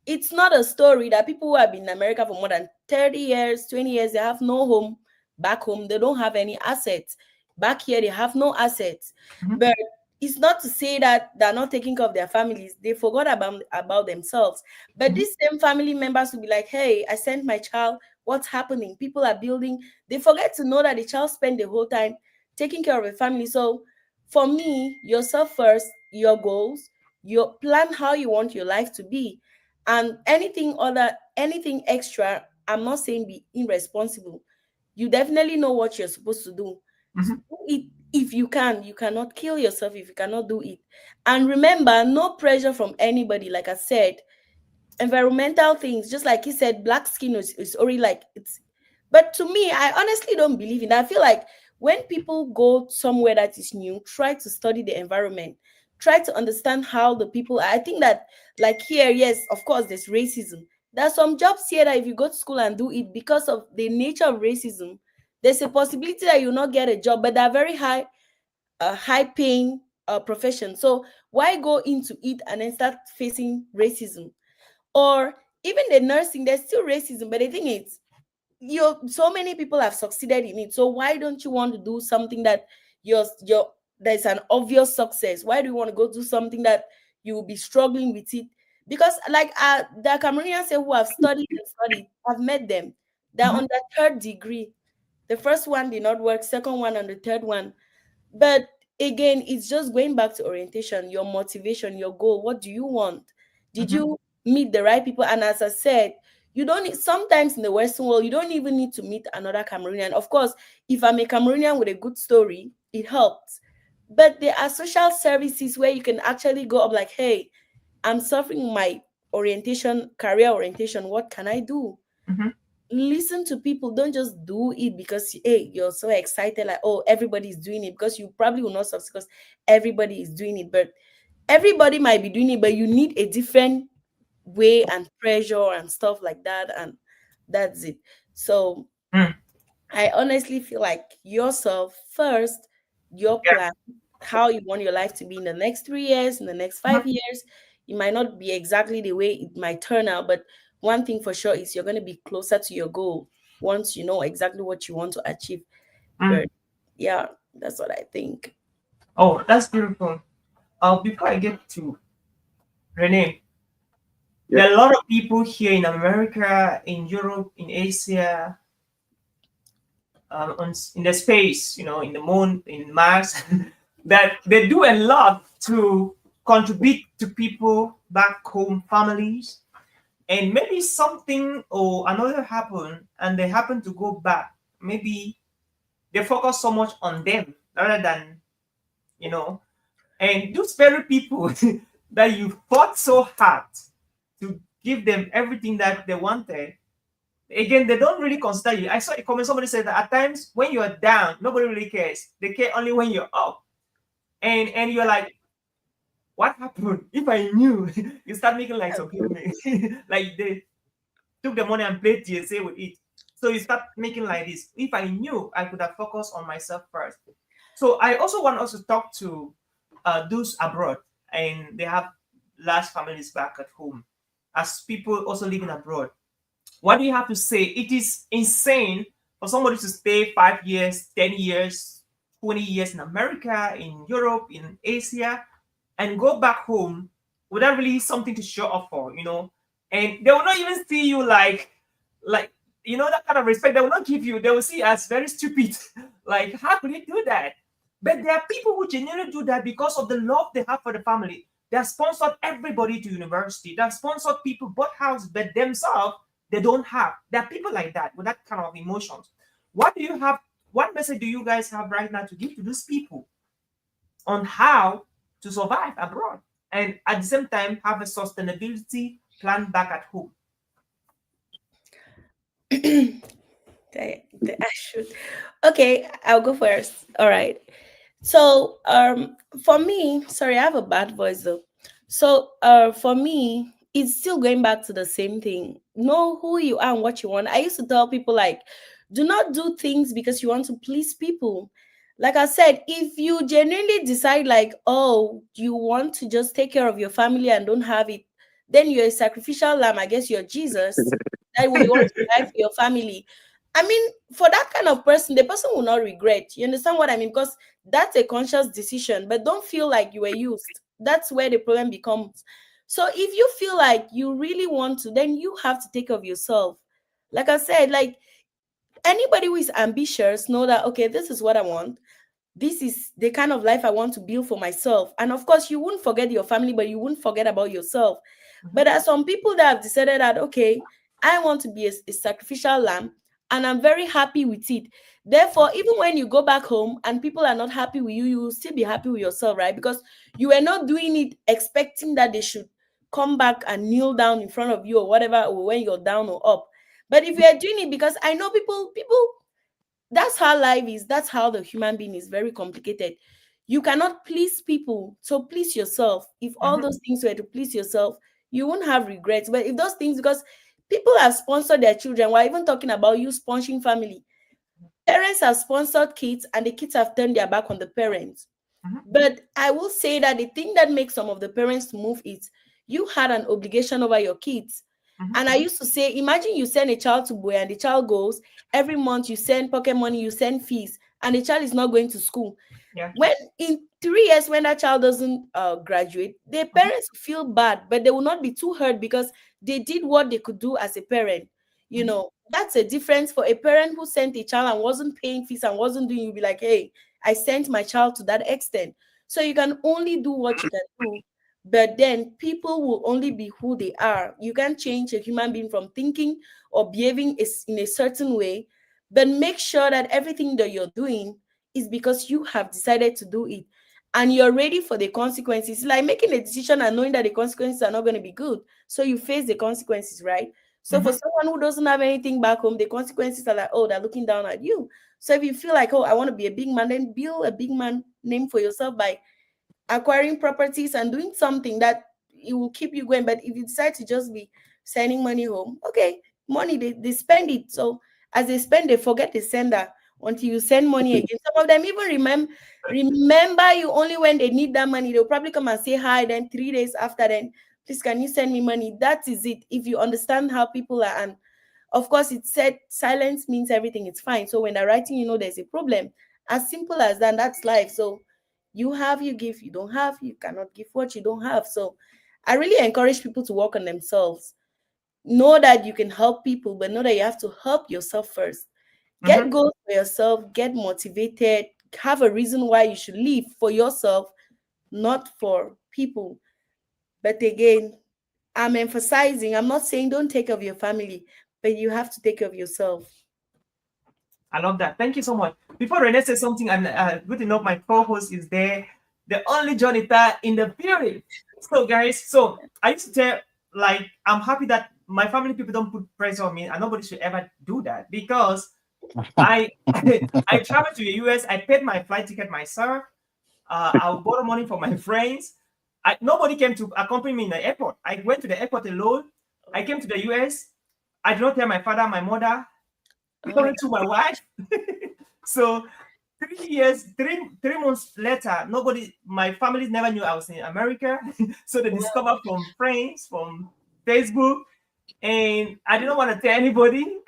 S2: it's not a story that people who have been in America for more than 30 years 20 years, they have no home back home, they don't have any assets. Back here they have no assets.
S1: Hmm.
S2: But it's not to say that they're not taking care of their families, they forgot about themselves. But
S1: Hmm.
S2: these same family members will be like, hey, I sent my child, what's happening? People are building. They forget to know that the child spent the whole time taking care of a family. So for me, yourself first, your goals, your plan how you want your life to be. And anything extra, I'm not saying be irresponsible. You definitely know what you're supposed to do.
S1: Hmm.
S2: Do it if you can. You cannot kill yourself if you cannot do it. And remember, no pressure from anybody. Like I said, environmental things, just like he said, black skin is already like it's. But to me, I honestly don't believe in that. I feel like when people go somewhere that is new, try to study the environment, try to understand how the people are. I think that, like here, yes, of course, there's racism. There's some jobs here that if you go to school and do it, because of the nature of racism, there's a possibility that you'll not get a job, but they're very high paying profession. So why go into it and then start facing racism? Or even the nursing, there's still racism, but the thing is, so many people have succeeded in it. So why don't you want to do something that your there's an obvious success? Why do you want to go do something that you will be struggling with it? Because like the Cameroonians who have studied and studied, I've met them. They're
S1: Mhm.
S2: on their third degree. The first one did not work, second one and the third one. But again, it's just going back to orientation, your motivation, your goal. What do you want? Did
S1: Mhm.
S2: you meet the right people? And as I said, you don't need, sometimes in the Western world, you don't even need to meet another Cameroonian. Of course, if I'm a Cameroonian with a good story, it helps. But there are social services where you can actually go up like, hey, I'm suffering my orientation, career orientation. What can I do?
S1: Mhm.
S2: Listen to people. Don't just do it because hey, you're so excited, like, oh, everybody's doing it, because you probably will not succeed because everybody is doing it. But everybody might be doing it, but you need a different way and pressure and stuff like that, and that's it. So
S1: Mm.
S2: I honestly feel like yourself first, your
S1: Yeah.
S2: plan, how you want your life to be in the next 3 years, in the next
S1: Mhm.
S2: 5 years. It might not be exactly the way it might turn out, but one thing for sure is you're going to be closer to your goal once you know exactly what you want to achieve.
S1: Mm.
S2: But yeah, that's what I think.
S1: Oh, that's beautiful. Before I get to Renee,
S3: Yeah.
S1: there are a lot of people here in America, in Europe, in Asia, in the space, in the moon, in Mars, that they do a lot to contribute to people back home, families, and maybe something or another happened, and they happen to go back. Maybe they focus so much on them rather than, you know, and those very people that you fought so hard to give them everything that they wanted, again, they don't really consider you. I saw a comment, somebody said that at times when you're down, nobody really cares. They care only when you're up. And you're like, what happened? If I knew, you start making like some people make like they took the money and played TSA with it. So you start making like this. If I knew, I could have focused on myself first. So I also want us to talk to those abroad, and they have large families back at home, as people also living abroad. What do you have to say? It is insane for somebody to stay 5 years, 10 years, 20 years in America, in Europe, in Asia, and go back home without really something to show up for. And they will not even see you like, that kind of respect. They will not give you, they will see you as very stupid. Like, how could you do that? But there are people who genuinely do that because of the love they have for the family. They have sponsored everybody to university. They have sponsored people bought house, but themselves they don't have. There are people like that with that kind of emotions. What do you have? What message do you guys have right now to give to those people on how to survive abroad and at the same time have a sustainability plan back at home?
S2: I should. Okay, I'll go first. All right. So, for me, sorry, I have a bad voice though. So, for me, it's still going back to the same thing. Know who you are and what you want. I used to tell people like, do not do things because you want to please people. Like I said, if you genuinely decide like, oh, you want to just take care of your family and don't have it, then you're a sacrificial lamb. I guess you're Jesus. That way you want to die for your family. I mean, for that kind of person, the person will not regret. You understand what I mean? Because that's a conscious decision, but don't feel like you were used. That's where the problem becomes. So if you feel like you really want to, then you have to take care of yourself. Like I said, like anybody who is ambitious know that okay, this is what I want. This is the kind of life I want to build for myself. And of course, you wouldn't forget your family, but you wouldn't forget about yourself. But there are some people that have decided that, okay, I want to be a sacrificial lamb and I'm very happy with it. Therefore, even when you go back home and people are not happy with you, you will still be happy with yourself, right? Because you were not doing it expecting that they should come back and kneel down in front of you or whatever, or when you're down or up. But if you are doing it because I know people, that's how life is. That's how the human being is very complicated. You cannot please people, so please yourself. If all
S1: Mhm.
S2: those things were to please yourself, you won't have regrets. But if those things, because people have sponsored their children, we're even talking about you sponsoring family. Parents have sponsored kids, and the kids have turned their back on the parents.
S1: Mhm.
S2: But I will say that the thing that makes some of the parents to move is you had an obligation over your kids.
S1: Mhm.
S2: And I used to say, imagine you send a child to boy and the child goes every month, you send pocket money, you send fees, and the child is not going to school.
S1: Yeah.
S2: When in 3 years, when that child doesn't graduate, the
S1: Mhm.
S2: parents feel bad, but they will not be too hurt because they did what they could do as a parent. You
S1: Mhm.
S2: know, that's a difference for a parent who sent a child and wasn't paying fees and wasn't doing. You'll be like, hey, I sent my child to that extent. So you can only do what you can do. But then people will only be who they are. You can't change a human being from thinking or behaving in a certain way. But make sure that everything that you're doing is because you have decided to do it and you're ready for the consequences. It's like making a decision and knowing that the consequences are not going to be good. So you face the consequences, right? So for
S1: Mhm.
S2: someone who doesn't have anything back home, the consequences are like, oh, they're looking down at you. So if you feel like, oh, I want to be a big man, then build a big man name for yourself by acquiring properties and doing something that it will keep you going. But if you decide to just be sending money home, okay, money they spend it. So as they spend, they forget the sender until you send money again. Some of them even remember you only when they need that money. They'll probably come and say hi. Then 3 days after, then please can you send me money? That is it. If you understand how people are, and of course, it said silence means everything is fine. So when they're writing, you know there's a problem. As simple as that. That's life. So you have, you give, you don't have, you cannot give what you don't have. So I really encourage people to work on themselves. Know that you can help people, but know that you have to help yourself first. Get
S1: Mhm.
S2: goals for yourself, get motivated, have a reason why you should live for yourself, not for people. But again, I'm emphasizing, I'm not saying don't take care of your family, but you have to take care of yourself.
S1: I love that. Thank you so much. Before Renee says something, and good enough, my co-host is there, the only John Etta in the building. So, guys, so I used to tell, like, I'm happy that my family people don't put pressure on me, and nobody should ever do that because I I traveled to the US. I paid my flight ticket myself. I borrowed money from my friends. Nobody came to accompany me in the airport. I went to the airport alone. I came to the US. I did not tell my father, my mother,
S2: Oh my
S1: only to my wife. So 3 years, 3 months later, nobody, my family never knew I was in America. So they
S2: God.
S1: discovered from friends, from Facebook, and I didn't want to tell anybody.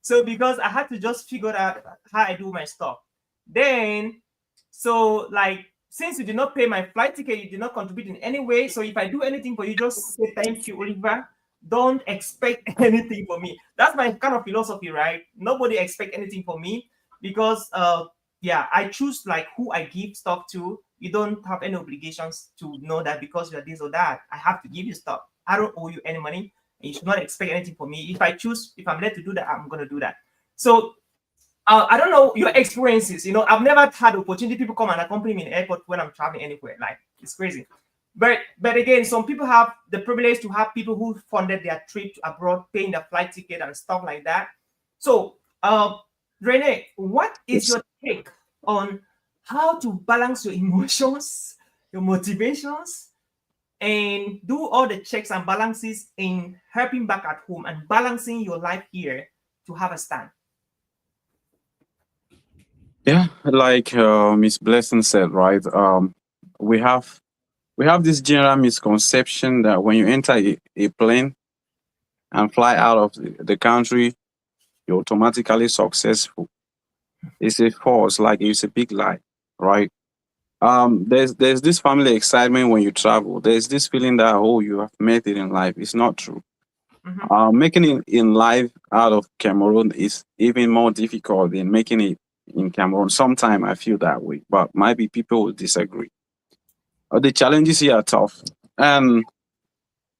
S1: So because I had to just figure out how I do my stuff. Then, so like since you did not pay my flight ticket, you did not contribute in any way. So if I do anything for you, just say thank you, Oliver. Don't expect anything from me. That's my kind of philosophy, right? Nobody expect anything from me because yeah, I choose like who I give stuff to. You don't have any obligations to know that because you're this or that. I have to give you stuff. I don't owe you any money, and you should not expect anything from me. If I choose, if I'm led to do that, I'm gonna do that. So I don't know your experiences. You know, I've never had opportunity people come and accompany me in the airport when I'm traveling anywhere. Like it's crazy. But again, some people have the privilege to have people who funded their trip to abroad, paying their flight ticket and stuff like that. So, Renee, what is
S3: Yes.
S1: your take on how to balance your emotions, your motivations, and do all the checks and balances in helping back at home and balancing your life here to have a stand?
S3: Yeah, like Miss Blessing said, right? We have we have this general misconception that when you enter a plane and fly out of the country, you're automatically successful. It's a false, like it's a big lie, right? There's this family excitement when you travel. There's this feeling that oh, you have made it in life. It's not true.
S1: Mhm.
S3: Making it in life out of Cameroon is even more difficult than making it in Cameroon. Sometimes I feel that way, but maybe people will disagree. The challenges here are tough, and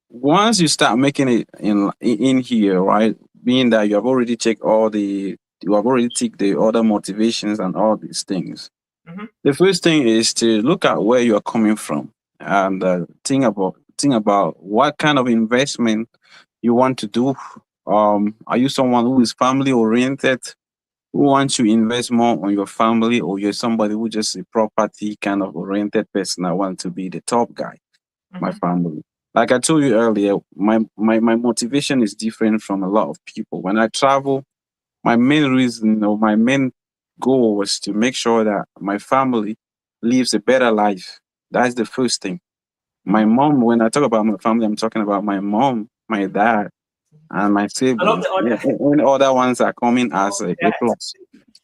S3: once you start making it in here, right? Being that you have already checked you have already ticked the other motivations and all these things.
S1: Mhm.
S3: The first thing is to look at where you are coming from and think about what kind of investment you want to do. Are you someone who is family oriented? who want to invest more on your family, or you're somebody who just a property kind of oriented person. I want to be the top guy, my
S1: Mhm.
S3: family. Like I told you earlier, my motivation is different from a lot of people. When I travel, my main reason or my main goal was to make sure that my family lives a better life. That's the first thing. My
S1: Mhm.
S3: mom, when I talk about my family, I'm talking about my mom, my dad, and my
S1: I love
S3: siblings.
S1: the order.
S3: And other ones are coming as a
S1: That.
S3: plus,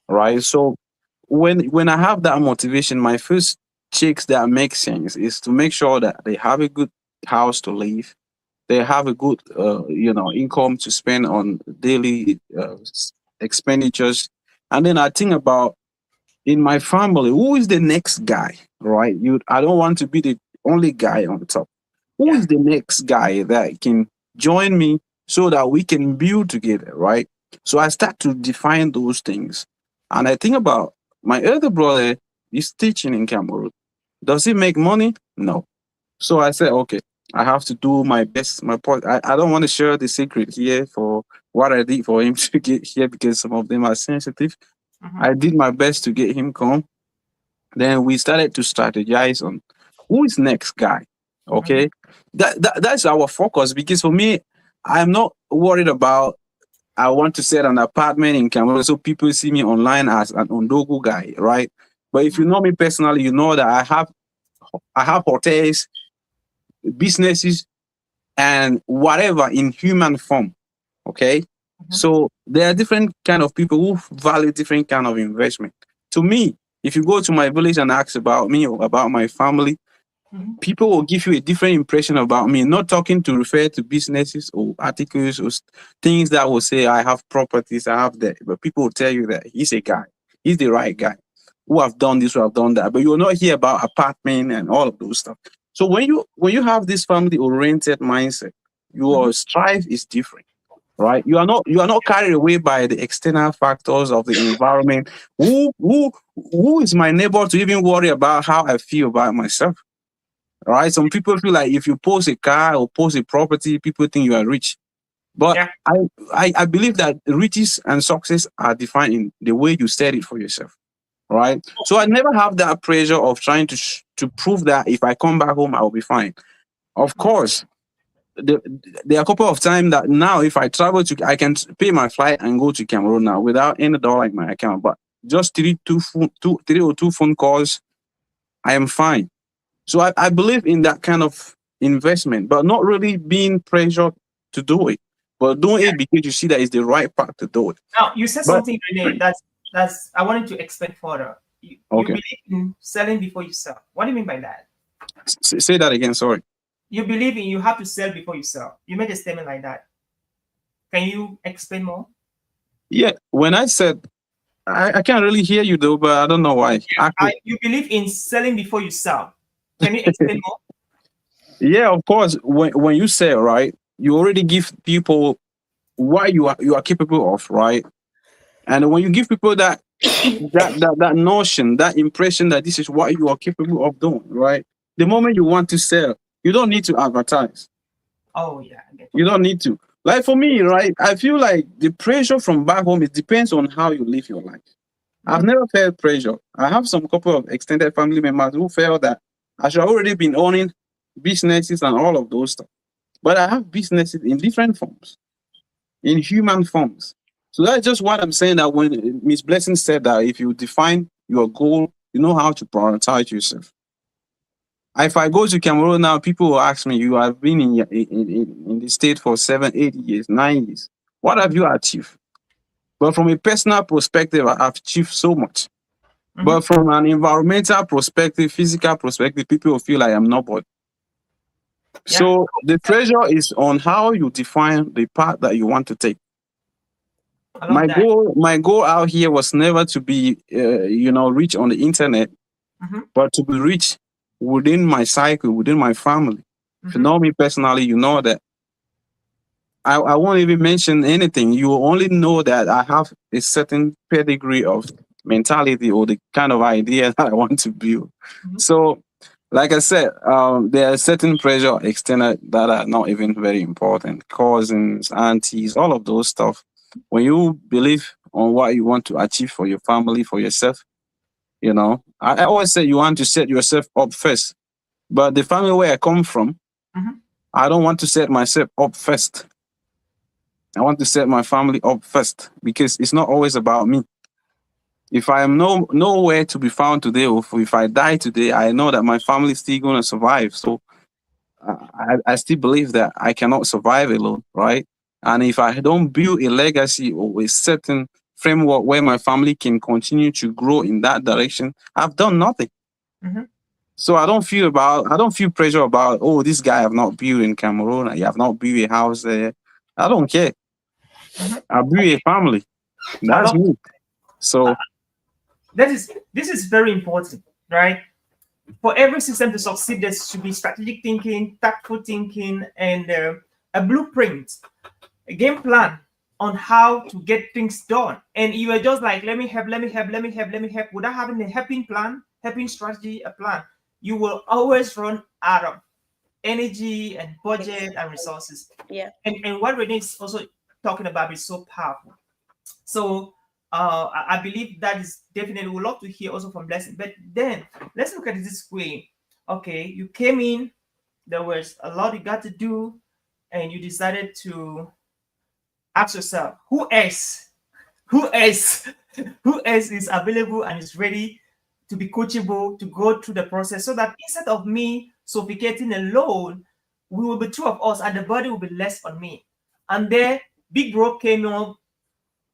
S3: right? So when I have that motivation, my first checks that make sense is to make sure that they have a good house to live, they have a good income to spend on daily expenditures, and then I think about in my family who is the next guy, right? I don't want to be the only guy on top. Who
S1: Yeah.
S3: is the next guy that can join me so that we can build together, right? So I start to define those things, and I think about my elder brother is teaching in Cameroon. Does he make money? No. So I said, okay, I have to do my best. My part. I don't want to share the secret here for what I did for him to get here because some of them are sensitive.
S1: Mhm.
S3: I did my best to get him come. Then we started to strategize on who is next guy.
S1: Mhm.
S3: Okay, that's our focus because for me, I'm not worried about. I want to set an apartment in Cameroon so people see me online as an Ondogu guy, right? But if you
S1: Mhm.
S3: know me personally, you know that I have hotels, businesses, and whatever in human form. Okay,
S1: Mhm.
S3: so there are different kind of people who value different kind of investment. To me, if you go to my village and ask about me or about my family,
S1: Mhm.
S3: people will give you a different impression about me. Not talking to refer to businesses or articles or things that will say I have properties, I have that, but people will tell you that he's a guy, he's the right guy, who have done this, who have done that. But you will not hear about apartment and all of those stuff. So when you have this family oriented mindset,
S1: Mhm.
S3: your strive is different, right? You are not carried away by the external factors of the environment. Who is my neighbor to even worry about how I feel about myself? Right? Some people feel like if you post a car or post a property, people think you are rich. But
S1: Yeah.
S3: I believe that riches and success are defined in the way you set it for yourself. Right? So I never have that pressure of trying to prove that if I come back home, I'll be fine. Of course, the, there are a couple of times that now if I travel to, I can pay my flight and go to Cameroon now without any dollar in my account. But just three or two phone calls, I am fine. So I believe in that kind of investment, but not really being pressured to do it, but doing it because you see that it's the right path to do it.
S1: Now you said
S3: But
S1: something, Renee. That's I wanted to explain further. You
S3: okay,
S1: believe in selling before you sell. What do you mean by that?
S3: say that again. Sorry.
S1: You believe in you have to sell before you sell. You made a statement like that. Can you explain more?
S3: Yeah, when I said I can't really hear you though, but I don't know why.
S1: You believe in selling before you sell. Can you explain more?
S3: Yeah, of course. When you say right, you already give people what you are capable of, right? And when you give people that notion, that impression that this is what you are capable of doing, right? The moment you want to sell, you don't need to advertise.
S1: Oh yeah, I get
S3: You
S1: you.
S3: don't need to. Like for me, right? I feel like the pressure from back home, it depends on how you live your life. I've
S1: Mhm.
S3: never felt pressure. I have some couple of extended family members who felt that I should already been owning businesses and all of those stuff. But I have businesses in different forms, in human forms. So that's just what I'm saying. That when Miss Blessing said that if you define your goal, you know how to prioritize yourself. If I go to Cameroon now, people will ask me, "You have been in the state for 7, 8 years, 9 years. What have you achieved?" But from a personal perspective, I've achieved so much.
S1: Mhm.
S3: But from an environmental perspective, physical perspective, people will feel like I'm nobody.
S1: Yeah,
S3: So the pressure is on how you define the path that you want to take.
S1: I love
S3: My
S1: that.
S3: goal out here was never to be, rich on the internet,
S1: Mhm.
S3: but to be rich within my cycle, within my family. If you
S1: Mhm.
S3: know me personally, you know that I won't even mention anything. You will only know that I have a certain pedigree of mentality or the kind of idea that I want to build.
S1: Mhm.
S3: So, like I said, there are certain pressure external that are not even very important. Cousins, aunties, all of those stuff. When you believe on what you want to achieve for your family, for yourself. I always say you want to set yourself up first, but the family where I come from,
S1: Mhm.
S3: I don't want to set myself up first. I want to set my family up first because it's not always about me. If I am nowhere to be found today, or if I die today, I know that my family is still going to survive. So I still believe that I cannot survive alone, right? And if I don't build a legacy or a certain framework where my family can continue to grow in that direction, I've done nothing.
S1: Mhm.
S3: So I don't feel pressure about, oh, this guy have not built in Cameroon, I have not built a house there. I don't care.
S1: Mhm.
S3: I build a family.
S1: I
S3: That's
S1: love
S3: me. So
S1: this is very important, right? For every system to succeed, there should be strategic thinking, tactful thinking, and a blueprint, a game plan on how to get things done. And you are just like, let me help, let me help, let me help, let me help, without having a helping plan, helping strategy, a plan. You will always run out of energy and budget and resources.
S2: Yeah.
S1: And what Renee is also talking about is so powerful. So I believe that is definitely, we'd love to hear also from Blessing. But then let's look at it this way. Okay, you came in, there was a lot you got to do, and you decided to ask yourself, who else, who else is available and is ready to be coachable to go through the process, so that instead of me suffocating alone, we will be two of us and the body will be less on me. And there, Big Bro came up,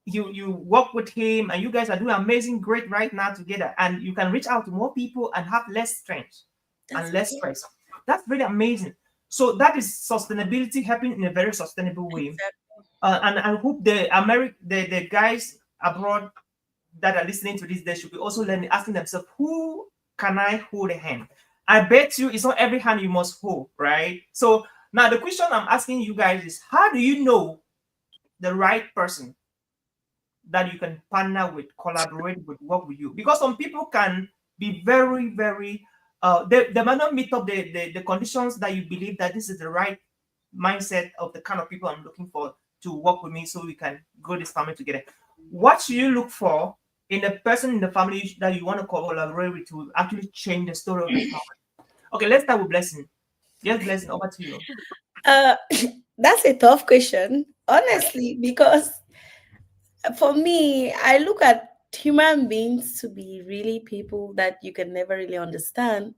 S1: you work with him, and you guys are doing amazing, great right now together, and you can reach out to more people and have less strength
S2: That's
S1: and less stress. That's really amazing. So that is sustainability happening in a very sustainable way.
S2: exactly.
S1: And I hope the guys abroad that are listening to this, they should be also learning, asking themselves, who can I hold a hand? I bet you it's not every hand you must hold, right? So now the question I'm asking you guys is, how do you know the right person that you can partner with, collaborate with, work with you? Because some people can be very, very they might not meet up the conditions that you believe that this is the right mindset of the kind of people I'm looking for to work with me, so we can grow this family together. What should you look for in a person in the family that you want to collaborate with to actually change the story of the family? Okay, let's start with Blessing. Yes, Blessing, over to you.
S2: Uh, that's a tough question, honestly, because for me, I look at human beings to be really people that you can never really understand.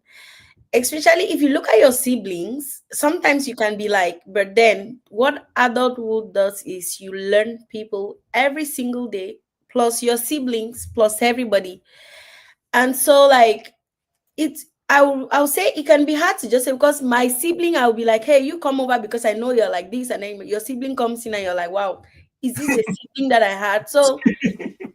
S2: Especially if you look at your siblings, sometimes you can be like, but then what adulthood does is you learn people every single day, plus your siblings, plus everybody. And so, like, it's I'll say it can be hard to just say, because my sibling, I'll be like, hey, you come over because I know you're like this, and then your sibling comes in and you're like, wow, is this a sibling that I had? So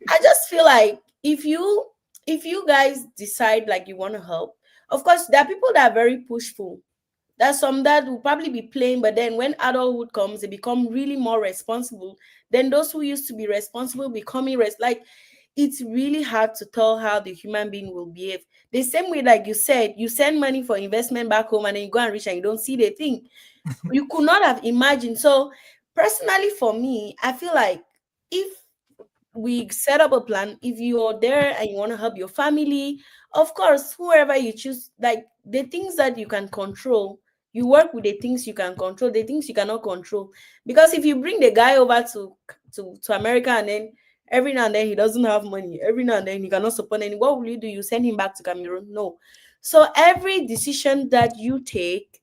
S2: I just feel like if you guys decide like you want to help, of course there are people that are very pushful. There's some that will probably be playing, but then when adulthood comes, they become really more responsible. Then those who used to be responsible becoming like, it's really hard to tell how the human being will behave. The same way, like you said, you send money for investment back home and then you go and reach and you don't see the thing. You could not have imagined. So personally for me, I feel like if we set up a plan, if you're there and you want to help your family, of course, whoever you choose, like the things that you can control, you work with the things you can control, the things you cannot control. Because if you bring the guy over to America, and then every now and then he doesn't have money, every now and then he cannot support any, what will you do? You send him back to Cameroon? No. So every decision that you take,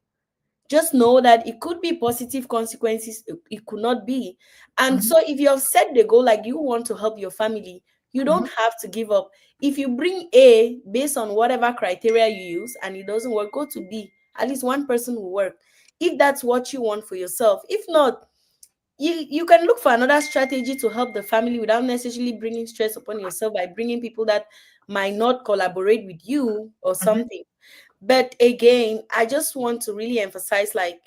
S2: just know that it could be positive consequences, it could not be. And
S1: Mhm,
S2: so if you have set the goal like you want to help your family, you
S1: mhm,
S2: don't have to give up. If you bring A based on whatever criteria you use and it doesn't work, go to B. At least one person will work, if that's what you want for yourself. If not, you can look for another strategy to help the family without necessarily bringing stress upon yourself by bringing people that might not collaborate with you or
S1: mhm,
S2: something. But again, I just want to really emphasize, like,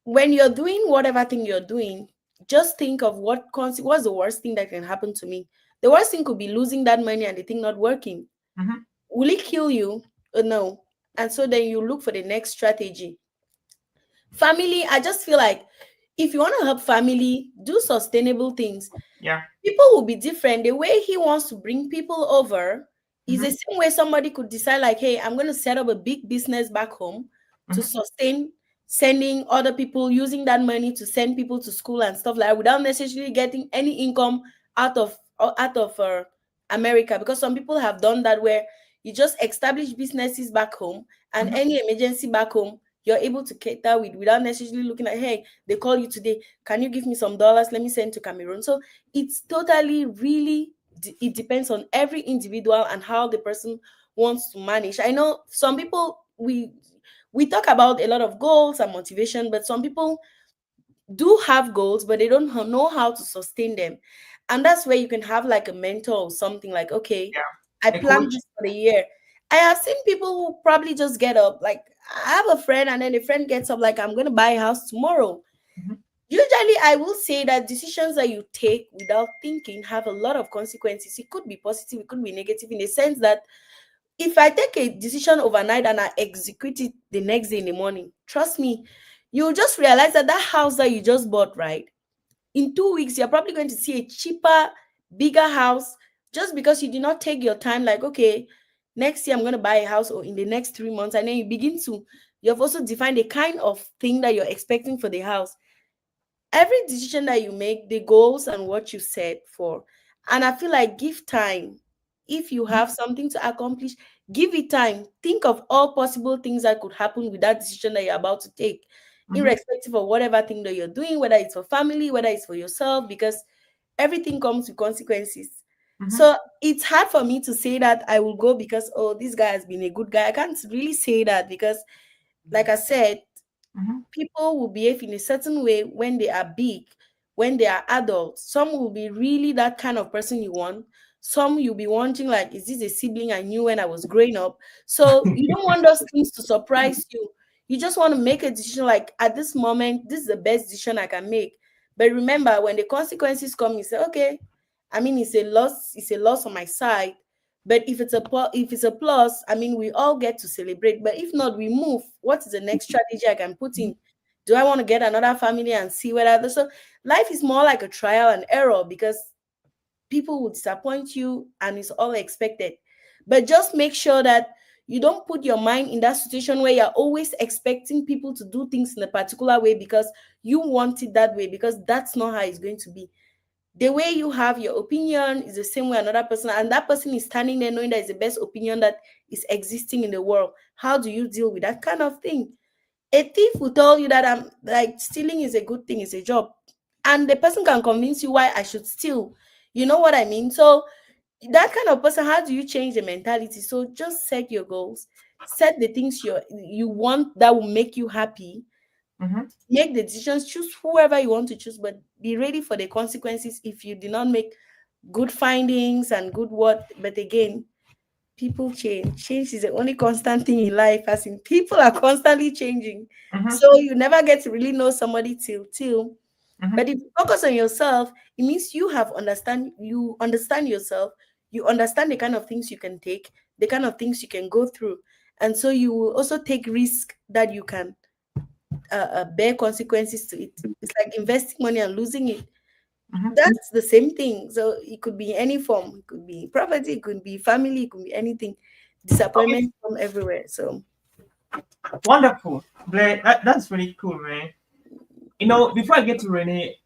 S2: when you're doing whatever thing you're doing, just think of what's the worst thing that can happen to me. The worst thing could be losing that money and the thing not working.
S1: mhm.
S2: Will it kill you? No. And so then you look for the next strategy. Family, I just feel like If you want to help family, do sustainable things.
S1: Yeah.
S2: People will be different. The way he wants to bring people over is the
S1: Mm-hmm.
S2: same way somebody could decide, like, hey, I'm going to set up a big business back home to
S1: Mm-hmm.
S2: sustain sending other people, using that money to send people to school and stuff like that without necessarily getting any income out of America. Because some people have done that, where you just establish businesses back home, and
S1: Mm-hmm.
S2: any emergency back home, you're able to cater with without necessarily looking at, hey, they call you today, can you give me some dollars, let me send to Cameroon. So it's totally really it depends on every individual and how the person wants to manage. I know some people, we talk about a lot of goals and motivation, but some people do have goals, but they don't know how to sustain them. And that's where you can have like a mentor or something, like, okay, I
S1: Yeah. A
S2: planned
S1: coach.
S2: this for the year. I have seen people who probably just get up, like, I have a friend, and then the friend gets up like, I'm going to buy a house tomorrow.
S1: Mm-hmm.
S2: Usually, I will say that decisions that you take without thinking have a lot of consequences. It could be positive, it could be negative, in the sense that if I take a decision overnight and I execute it the next day in the morning, trust me, you'll just realize that that house that you just bought, right? In 2 weeks, you're probably going to see a cheaper, bigger house, just because you did not take your time, like, okay, next year I'm going to buy a house, or in the next 3 months. And then you have also defined the kind of thing that you're expecting for the house. Every decision that you make, the goals and what you set for. And I feel like, give time. If you
S1: Mm-hmm.
S2: have something to accomplish, give it time. Think of all possible things that could happen with that decision that you're about to take,
S1: Mm-hmm.
S2: irrespective of whatever thing that you're doing, whether it's for family, whether it's for yourself, because everything comes with consequences.
S1: Mm-hmm.
S2: So it's hard for me to say that I will go because, oh, this guy has been a good guy. I can't really say that because, like I said,
S1: Mm-hmm.
S2: people will behave in a certain way when they are big, when they are adults. Some will be really that kind of person you want. Some you'll be wondering, like, is this a sibling I knew when I was growing up? So you don't want those things to surprise you. You just want to make a decision, like, at this moment, this is the best decision I can make. But remember, when the consequences come, you say, okay, I mean, it's a loss on my side. But if it's if it's a plus, I mean, we all get to celebrate. But if not, we move. What is the next strategy I can put in? Do I want to get another family and see whether so life is more like a trial and error, because people will disappoint you and it's all expected. But just make sure that you don't put your mind in that situation where you're always expecting people to do things in a particular way because you want it that way, because that's not how it's going to be. The way you have your opinion is the same way another person, and that person is standing there knowing that it's the best opinion that is existing in the world. How do you deal with that kind of thing? A thief will tell you that, I'm like, stealing is a good thing, it's a job, and the person can convince you why I should steal. You know what I mean? So that kind of person, how do you change the mentality? So just set your goals, set the things you want that will make you happy,
S1: Mm-hmm.
S2: make the decisions, choose whoever you want to choose, but be ready for the consequences if you do not make good findings and good what. But again, people change is the only constant thing in life, as in people are constantly changing.
S1: Mm-hmm.
S2: So you never get to really know somebody till.
S1: Mm-hmm.
S2: But if you focus on yourself, it means you understand yourself, you understand the kind of things you can take, the kind of things you can go through. And so you will also take risk that you can bear consequences to it. It's like investing money and losing it.
S1: Mm-hmm.
S2: That's the same thing. So it could be any form. It could be property, it could be family, it could be anything.
S1: Okay.
S2: Disappointment from everywhere. So
S1: Wonderful. Blair, that's really cool, man. Before I get to Renee,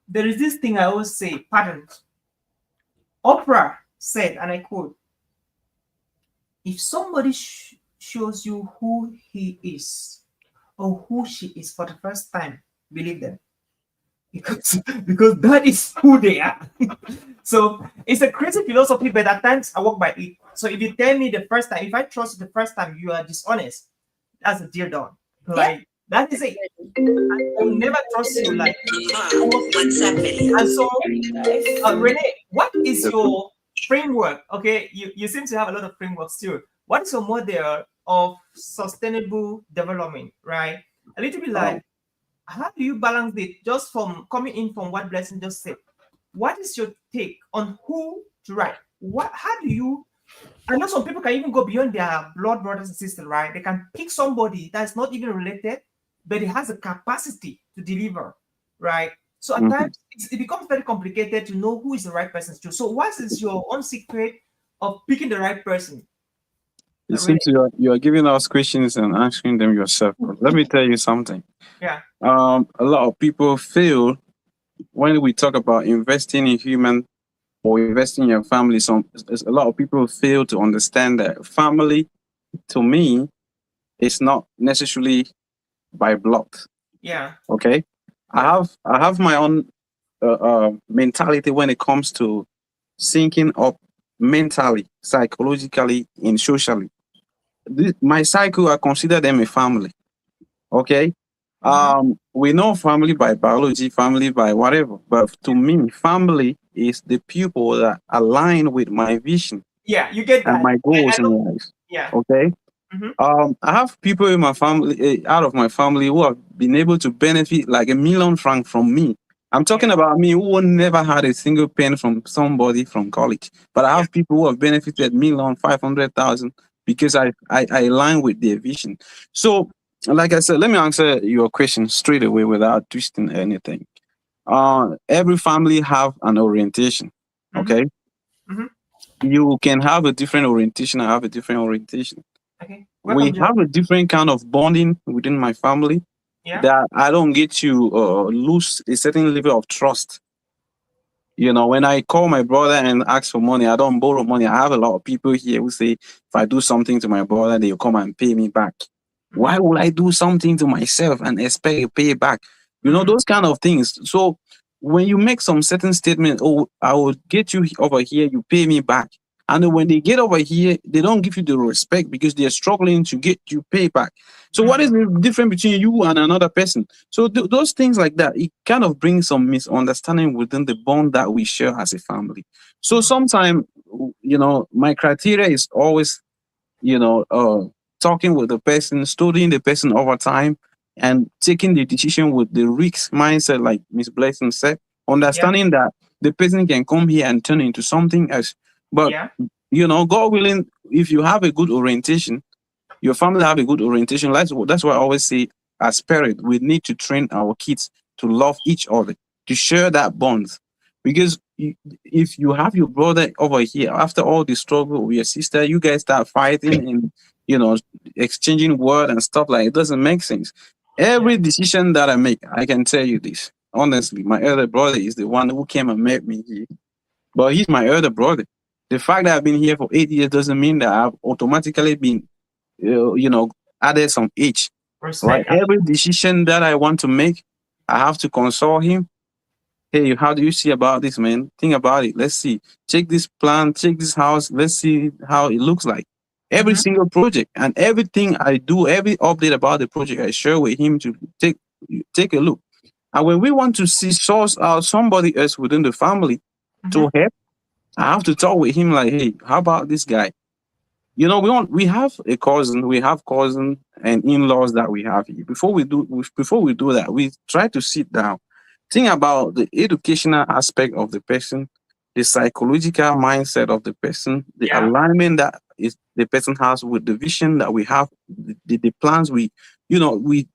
S1: there is this thing I always say, patterns. Oprah said, and I quote, if somebody shows you who he is or who she is for the first time, believe them. Because that is who they are. So it's a crazy philosophy, but at times I walk by it. So if you tell me the first time, if I trust you the first time you are dishonest, that's a deal done.
S2: yeah.
S1: Like that is it. I will never trust you. Like
S4: WhatsApp video.
S1: and so Renee, what is your framework? Okay, you seem to have a lot of frameworks too. What is your model of sustainable development, right? A little bit
S3: Oh,
S1: like how do you balance it just from coming in from what Blessing just said? What is your take on who to write? How do you I know some people can even go beyond their blood brothers and sisters, right? They can pick somebody that's not even related, but it has a capacity to deliver. right? So at
S3: Mhm.
S1: times it becomes very complicated to know who is the right person to. So what is your own secret of picking the right person?
S3: It
S1: Really?
S3: seems you are giving us questions and answering them yourself. But let me tell you something.
S1: Yeah.
S3: A lot of people feel when we talk about investing in human or investing in your family, a lot of people fail to understand that family, to me, is not necessarily by blood.
S1: Yeah.
S3: Okay,
S1: Yeah.
S3: I have my own mentality when it comes to syncing up mentally, psychologically, and socially. My cycle, I consider them a family. Okay.
S1: Mm-hmm.
S3: We know family by biology, family by whatever, but to me, family is the people that align with my vision
S1: Yeah, you get
S3: and
S1: that.
S3: my
S1: I
S3: goals in
S1: know.
S3: life.
S1: Yeah.
S3: Okay.
S1: Mm-hmm.
S3: I have people in my family, out of my family, who have been able to benefit like £1 million from me. I'm talking
S1: Yeah.
S3: about me who never had a single pen from somebody from college, but I
S1: Yeah.
S3: have people who have benefited 1,500,000 because I align with their vision. So, like I said, let me answer your question straight away without twisting anything. Every family have an orientation.
S1: Mm-hmm.
S3: Okay,
S1: Mm-hmm.
S3: you can have a different orientation. I have a different orientation.
S1: Okay. Welcome,
S3: We
S1: John.
S3: have a different kind of bonding within my family
S1: Yeah.
S3: that I don't get to lose a certain level of trust. You know, when I call my brother and ask for money, I don't borrow money. I have a lot of people here who say if I do something to my brother, they'll come and pay me back.
S1: Mm-hmm.
S3: Why would I do something to myself and expect a payback? You know,
S1: Mm-hmm.
S3: those kind of things. So when you make some certain statement, oh, I will get you over here, you pay me back. And then when they get over here, they don't give you the respect because they're struggling to get you pay back. So what is
S1: Mm-hmm.
S3: the difference between you and another person? So those things like that, it kind of brings some misunderstanding within the bond that we share as a family. So
S1: Mm-hmm.
S3: sometimes, my criteria is always, you know, talking with the person, studying the person over time, and taking the decision with the risk mindset, like Miss Blessing said,
S1: Yeah.
S3: understanding that the person can come here and turn into something else. But,
S1: Yeah.
S3: God willing, if you have a good orientation, your family have a good orientation. That's why I always say, as parents, we need to train our kids to love each other, to share that bond. Because if you have your brother over here, after all the struggle with your sister, you guys start fighting and, you know, exchanging word and stuff like it doesn't make sense.
S1: Yeah.
S3: Every decision that I make, I can tell you this. Honestly, my elder brother is the one who came and met me here. But he's my elder brother. The fact that I've been here for 8 years doesn't mean that I've automatically been you know, added some age, right?
S1: Respect.
S3: Every decision that I want to make, I have to consult him. Hey, how do you see about this, man? Think about it. Let's see. Check this plan, check this house. Let's see how it looks like. Every
S1: Mm-hmm.
S3: single project and everything I do, every update about the project, I share with him to take a look. And when we want to see source out somebody else within the family
S1: Mm-hmm.
S3: to help, I have to talk with him like, hey, how about this guy? We have a cousin, we have cousin and in-laws that we have here. Before we do that, we try to sit down, think about the educational aspect of the person, the psychological mindset of the person, the
S1: Yeah.
S3: alignment that is the person has with the vision that we have, the plans we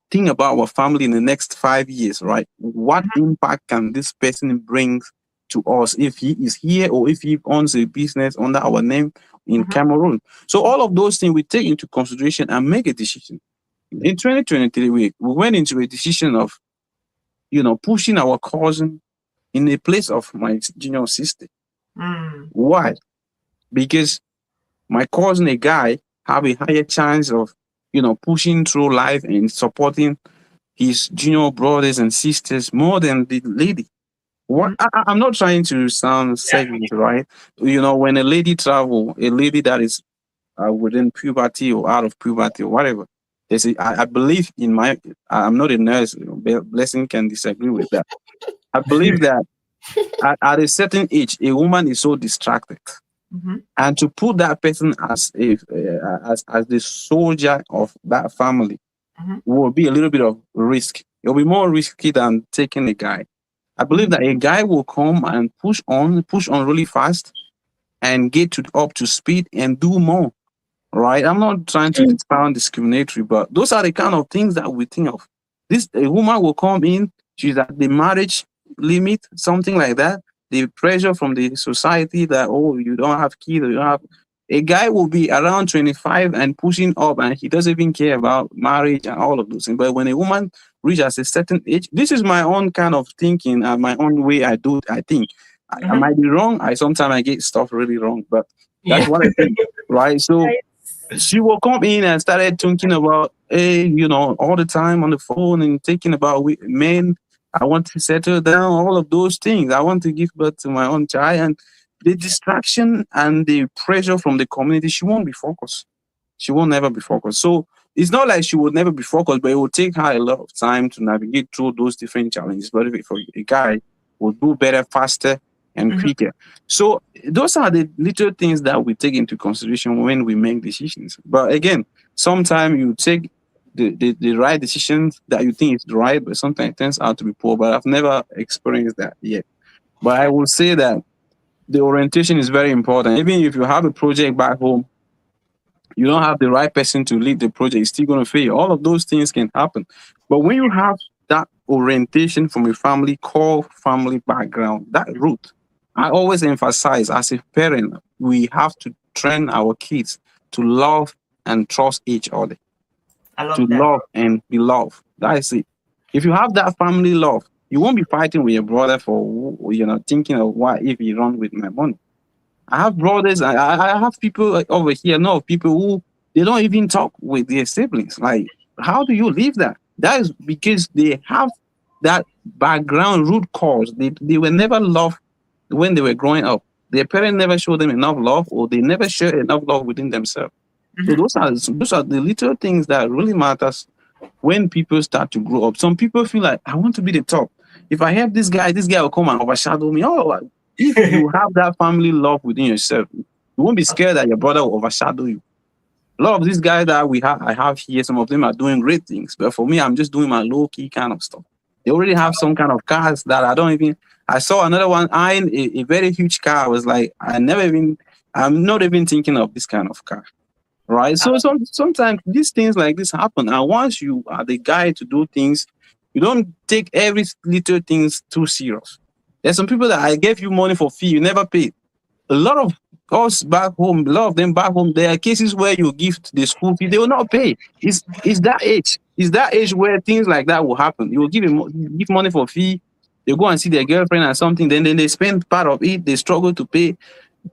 S3: think about our family in the next 5 years, right? What
S1: Mm-hmm.
S3: impact can this person bring to us if he is here or if he owns a business under our name in
S1: Mm-hmm.
S3: Cameroon? So all of those things we take into consideration and make a decision. In 2023, we went into a decision of, pushing our cousin in the place of my junior sister.
S1: Mm.
S3: Why? Because my cousin, a guy, have a higher chance of, pushing through life and supporting his junior brothers and sisters more than the lady.
S1: Mm-hmm.
S3: I'm not trying to sound
S1: Yeah.
S3: sexist, right? When a lady travel, a lady that is within puberty or out of puberty or whatever. I believe I'm not a nurse. Blessing can disagree with that. I believe that at a certain age, a woman is so distracted,
S1: Mm-hmm.
S3: and to put that person as the soldier of that family
S1: Mm-hmm.
S3: will be a little bit of risk. It'll be more risky than taking a guy. I believe
S1: Mm-hmm.
S3: that a guy will come and push on really fast, and get up to speed and do more. Right? I'm not trying to sound discriminatory, but those are the kind of things that we think of. A woman will come in She's at the marriage limit, something like that. The pressure from the society that, oh, you don't have kids, or you don't have. A guy will be around 25 and pushing up, and he doesn't even care about marriage and all of those things. But when a woman reaches a certain age, this is my own kind of thinking and my own way I do it. I think I might be wrong. I get stuff really wrong, but that's
S1: Yeah.
S3: what I think, right? So she will come in and started thinking about, hey, all the time on the phone and thinking about men. I want to settle down, all of those things. I want to give birth to my own child. And the distraction and the pressure from the community, she won't be focused. She will never be focused. So it's not like she would never be focused, but it will take her a lot of time to navigate through those different challenges. But if for a guy, will do better, faster, and quicker. So those are the little things that we take into consideration when we make decisions. But again, sometimes you take the right decisions that you think is right, but sometimes it turns out to be poor. But I've never experienced that yet. But I will say that the orientation is very important. Even if you have a project back home, you don't have the right person to lead the project, it's still going to fail. All of those things can happen. But when you have that orientation from a family, core family background, that root, I always emphasize as a parent, we have to train our kids to love and trust each other.
S1: I love
S3: To
S1: that.
S3: love and be loved. That is it. If you have that family love, you won't be fighting with your brother for, thinking of what if he run with my money. I have brothers, I have people over here, people who they don't even talk with their siblings. Like, how do you leave that? That is because they have that background root cause. They were never loved when they were growing up. Their parents never showed them enough love, or they never share enough love within themselves. So those are the little things that really matters when people start to grow up. Some people feel like, I want to be the top. If I help this guy will come and overshadow me. Oh, if you have that family love within yourself, you won't be scared that your brother will overshadow you. A lot of these guys that I have here, some of them are doing great things, but for me, I'm just doing my low key kind of stuff. They already have some kind of cars that I saw another one eyeing a very huge car. I was like, I'm not even thinking of this kind of car. Right. So sometimes these things like this happen. And once you are the guy to do things, you don't take every little things too serious. There's some people that I gave you money for fee, you never pay. A lot of us back home, a lot of them back home, there are cases where you give the school fee, they will not pay. It's that age. It's that age where things like that will happen. You will give money for fee, they go and see their girlfriend or something, then they spend part of it, they struggle to pay.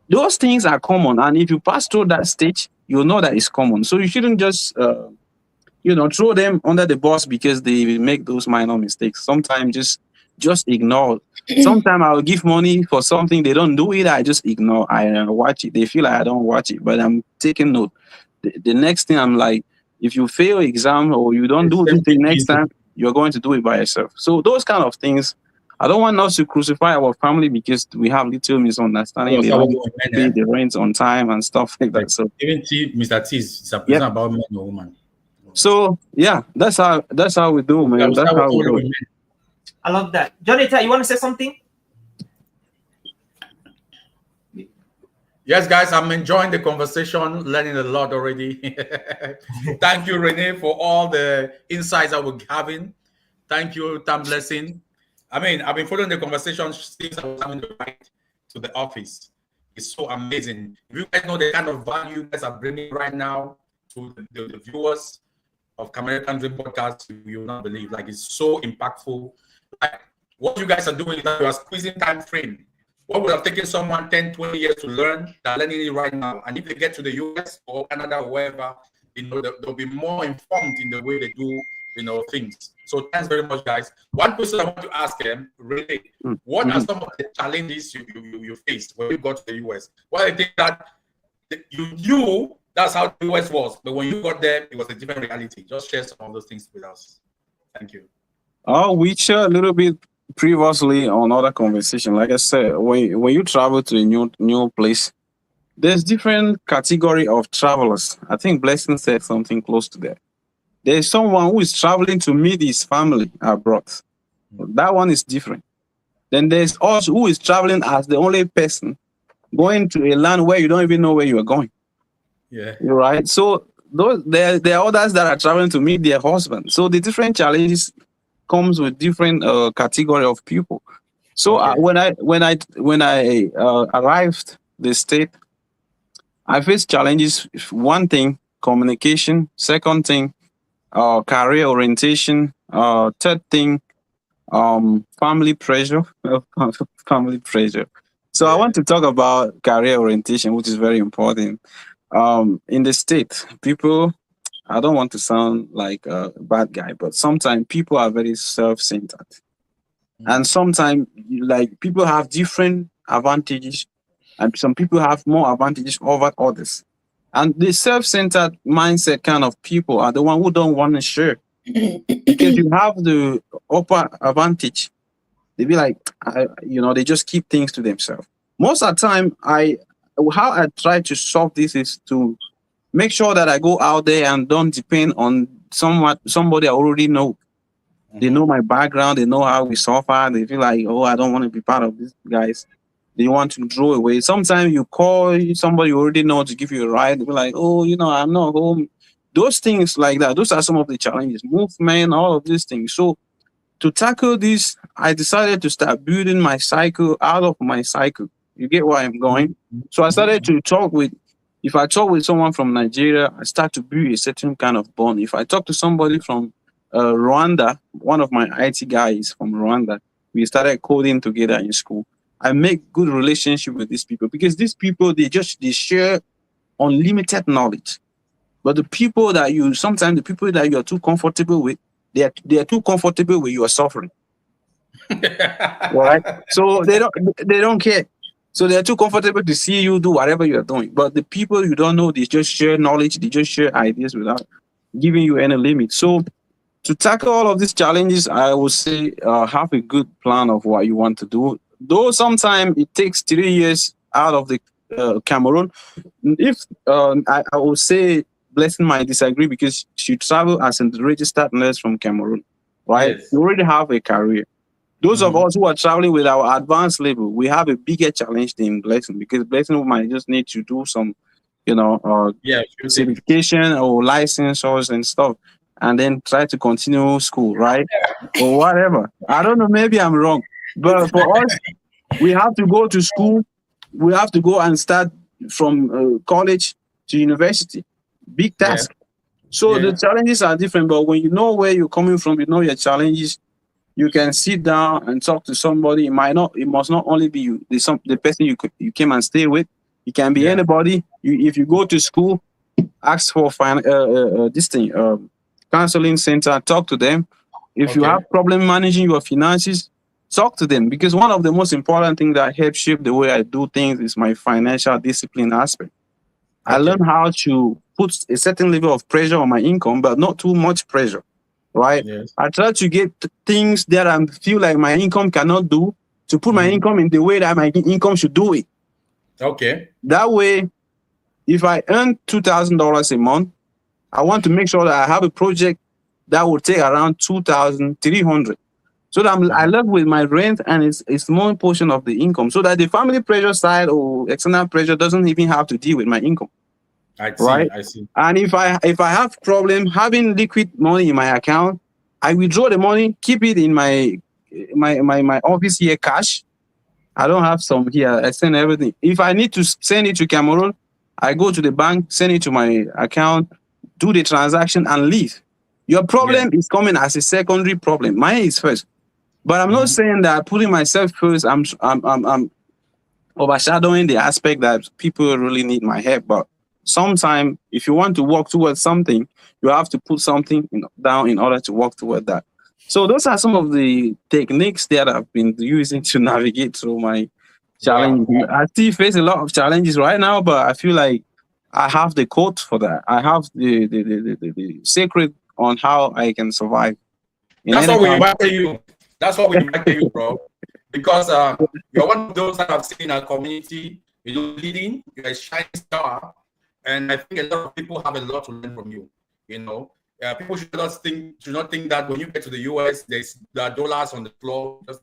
S3: Those things are common. And if you pass through that stage, you'll know that it's common. So you shouldn't just throw them under the bus because they make those minor mistakes. Sometimes just ignore. Sometimes I'll give money for something, they don't do it, I just ignore. I watch it. They feel like I don't watch it, but I'm taking note. The next thing, I'm like, if you fail exam or you don't do this thing next time, you're going to do it by yourself. So those kind of things, I don't want us to crucify our family because we have little misunderstanding. They don't pay the rent on time and stuff like that. So
S5: even Mr. T is about men or woman.
S3: So yeah, that's how we do, man. That's how we do.
S1: I love that. John Etta, you want to say something?
S5: Yes, guys, I'm enjoying the conversation, learning a lot already. Thank you, Renee, for all the insights that we're having. Thank you, Ntam Blessing. I mean, I've been following the conversation since I was having the ride to the office. It's so amazing. If you guys know the kind of value you guys are bringing right now to the viewers of Camerican Dream podcast, you will not believe. Like, it's so impactful. Like, what you guys are doing is that you are squeezing time frame. What would have taken someone 10, 20 years to learn, they're learning it right now. And if they get to the US or Canada or wherever, they'll be more informed in the way they do, things. So thanks very much, guys. One question I want to ask them, really, what are some of the challenges you faced when you got to the US? Well, I think that you knew that's how the US was, but when you got there, it was a different reality. Just share some of those things with us. Thank you.
S3: Oh, we shared a little bit previously on other conversation. Like I said, when you travel to a new place, there's different category of travelers. I think Blessing said something close to that. There's someone who is traveling to meet his family abroad. That one is different. Then there's us who is traveling as the only person going to a land where you don't even know where you are going.
S5: Yeah.
S3: Right. So there are others that are traveling to meet their husband. So the different challenges comes with different category of people. So
S5: Okay.
S3: when I arrived the state, I faced challenges. One thing, communication. Second thing, career orientation. Third thing, family pressure. Family pressure. So I
S5: Yeah.
S3: want to talk about career orientation, which is very important. In the state, people, I don't want to sound like a bad guy, but sometimes people are very self-centered, and
S5: Mhm.
S3: sometimes like people have different advantages, and some people have more advantages over others. And the self-centered mindset kind of people are the one who don't want to share, because you have the upper advantage. They be like, they just keep things to themselves. Most of the time, how I try to solve this is to make sure that I go out there and don't depend on somebody I already know. They know
S5: Mhm.
S3: my background. They know how we suffer. They feel like, oh, I don't want to be part of these guys. They want to draw away. Sometimes you call somebody you already know to give you a ride. They be like, oh, I'm not home. Those things like that. Those are some of the challenges. Movement, all of these things. So to tackle this, I decided to start building my cycle out of my cycle. You get where I'm going? So I started
S5: Mhm.
S3: to if I talk with someone from Nigeria, I start to build a certain kind of bond. If I talk to somebody from Rwanda, one of my IT guys from Rwanda, we started coding together in school. I make good relationship with these people because these people, they share unlimited knowledge. But sometimes the people that you're too comfortable with, they are too comfortable with your suffering. Right? So they don't care. So they're too comfortable to see you do whatever you're doing. But the people you don't know, they just share knowledge, they just share ideas without giving you any limit. So to tackle all of these challenges, I would say have a good plan of what you want to do. Though sometimes it takes 3 years out of the Cameroon. If I would say Blessing might disagree because she traveled as a registered nurse from Cameroon, right?
S5: Yes.
S3: You already have a career. Those of
S5: Mhm.
S3: us who are traveling with our advanced level, we have a bigger challenge than Blessing, because Blessing might just need to do some,
S5: Yeah, few things.
S3: certification or licenses and stuff, and then try to continue school, right? Or whatever. I don't know. Maybe I'm wrong, but for us, we have to go to school. We have to go and start from college to university. Big
S5: Yeah.
S3: task. So the
S5: Yeah.
S3: challenges are different, but when you know where you're coming from, you know your challenges, you can sit down and talk to somebody. It must not only be you, the person you came and stay with. It can be
S5: Yeah.
S3: anybody. If you go to school, ask for this thing, counseling center, talk to them. If you have
S5: Okay.
S3: problem managing your finances, talk to them, because one of the most important things that helps shape the way I do things is my financial discipline aspect. I
S5: Okay.
S3: learned how to put a certain level of pressure on my income, but not too much pressure, right?
S5: Yes.
S3: I try to get things that I feel like my income cannot do, to put my
S5: Mhm.
S3: income in the way that my income should do it.
S5: Okay.
S3: That way, if I earn $2,000 a month, I want to make sure that I have a project that will take around 2,300. So that I
S5: Mhm.
S3: live with my rent and it's a small portion of the income, so that the family pressure side or external pressure doesn't even have to deal with my income,
S5: I see.
S3: right?
S5: I see.
S3: And if I have problem having liquid money in my account, I withdraw the money, keep it in my office here, cash. I don't have some here. I send everything. If I need to send it to Cameroon, I go to the bank, send it to my account, do the transaction, and leave. Your
S5: Yeah.
S3: problem is coming as a secondary problem. Mine is first. But I'm not
S5: Mhm.
S3: saying that putting myself first, I'm overshadowing the aspect that people really need my help. But sometimes, if you want to work towards something, you have to put something down in order to work toward that. So those are some of the techniques that I've been using to navigate through my
S5: Wow.
S3: challenges. I still face a lot of challenges right now, but I feel like I have the code for that. I have the secret on how I can survive in
S5: That's
S3: any
S5: why we
S3: kind.
S5: invited you. That's why we invited you, bro. Because you're one of those that I've seen in our community. Leading, you're a shining star, and I think a lot of people have a lot to learn from you. People should not think that when you get to the US, there are dollars on the floor. Just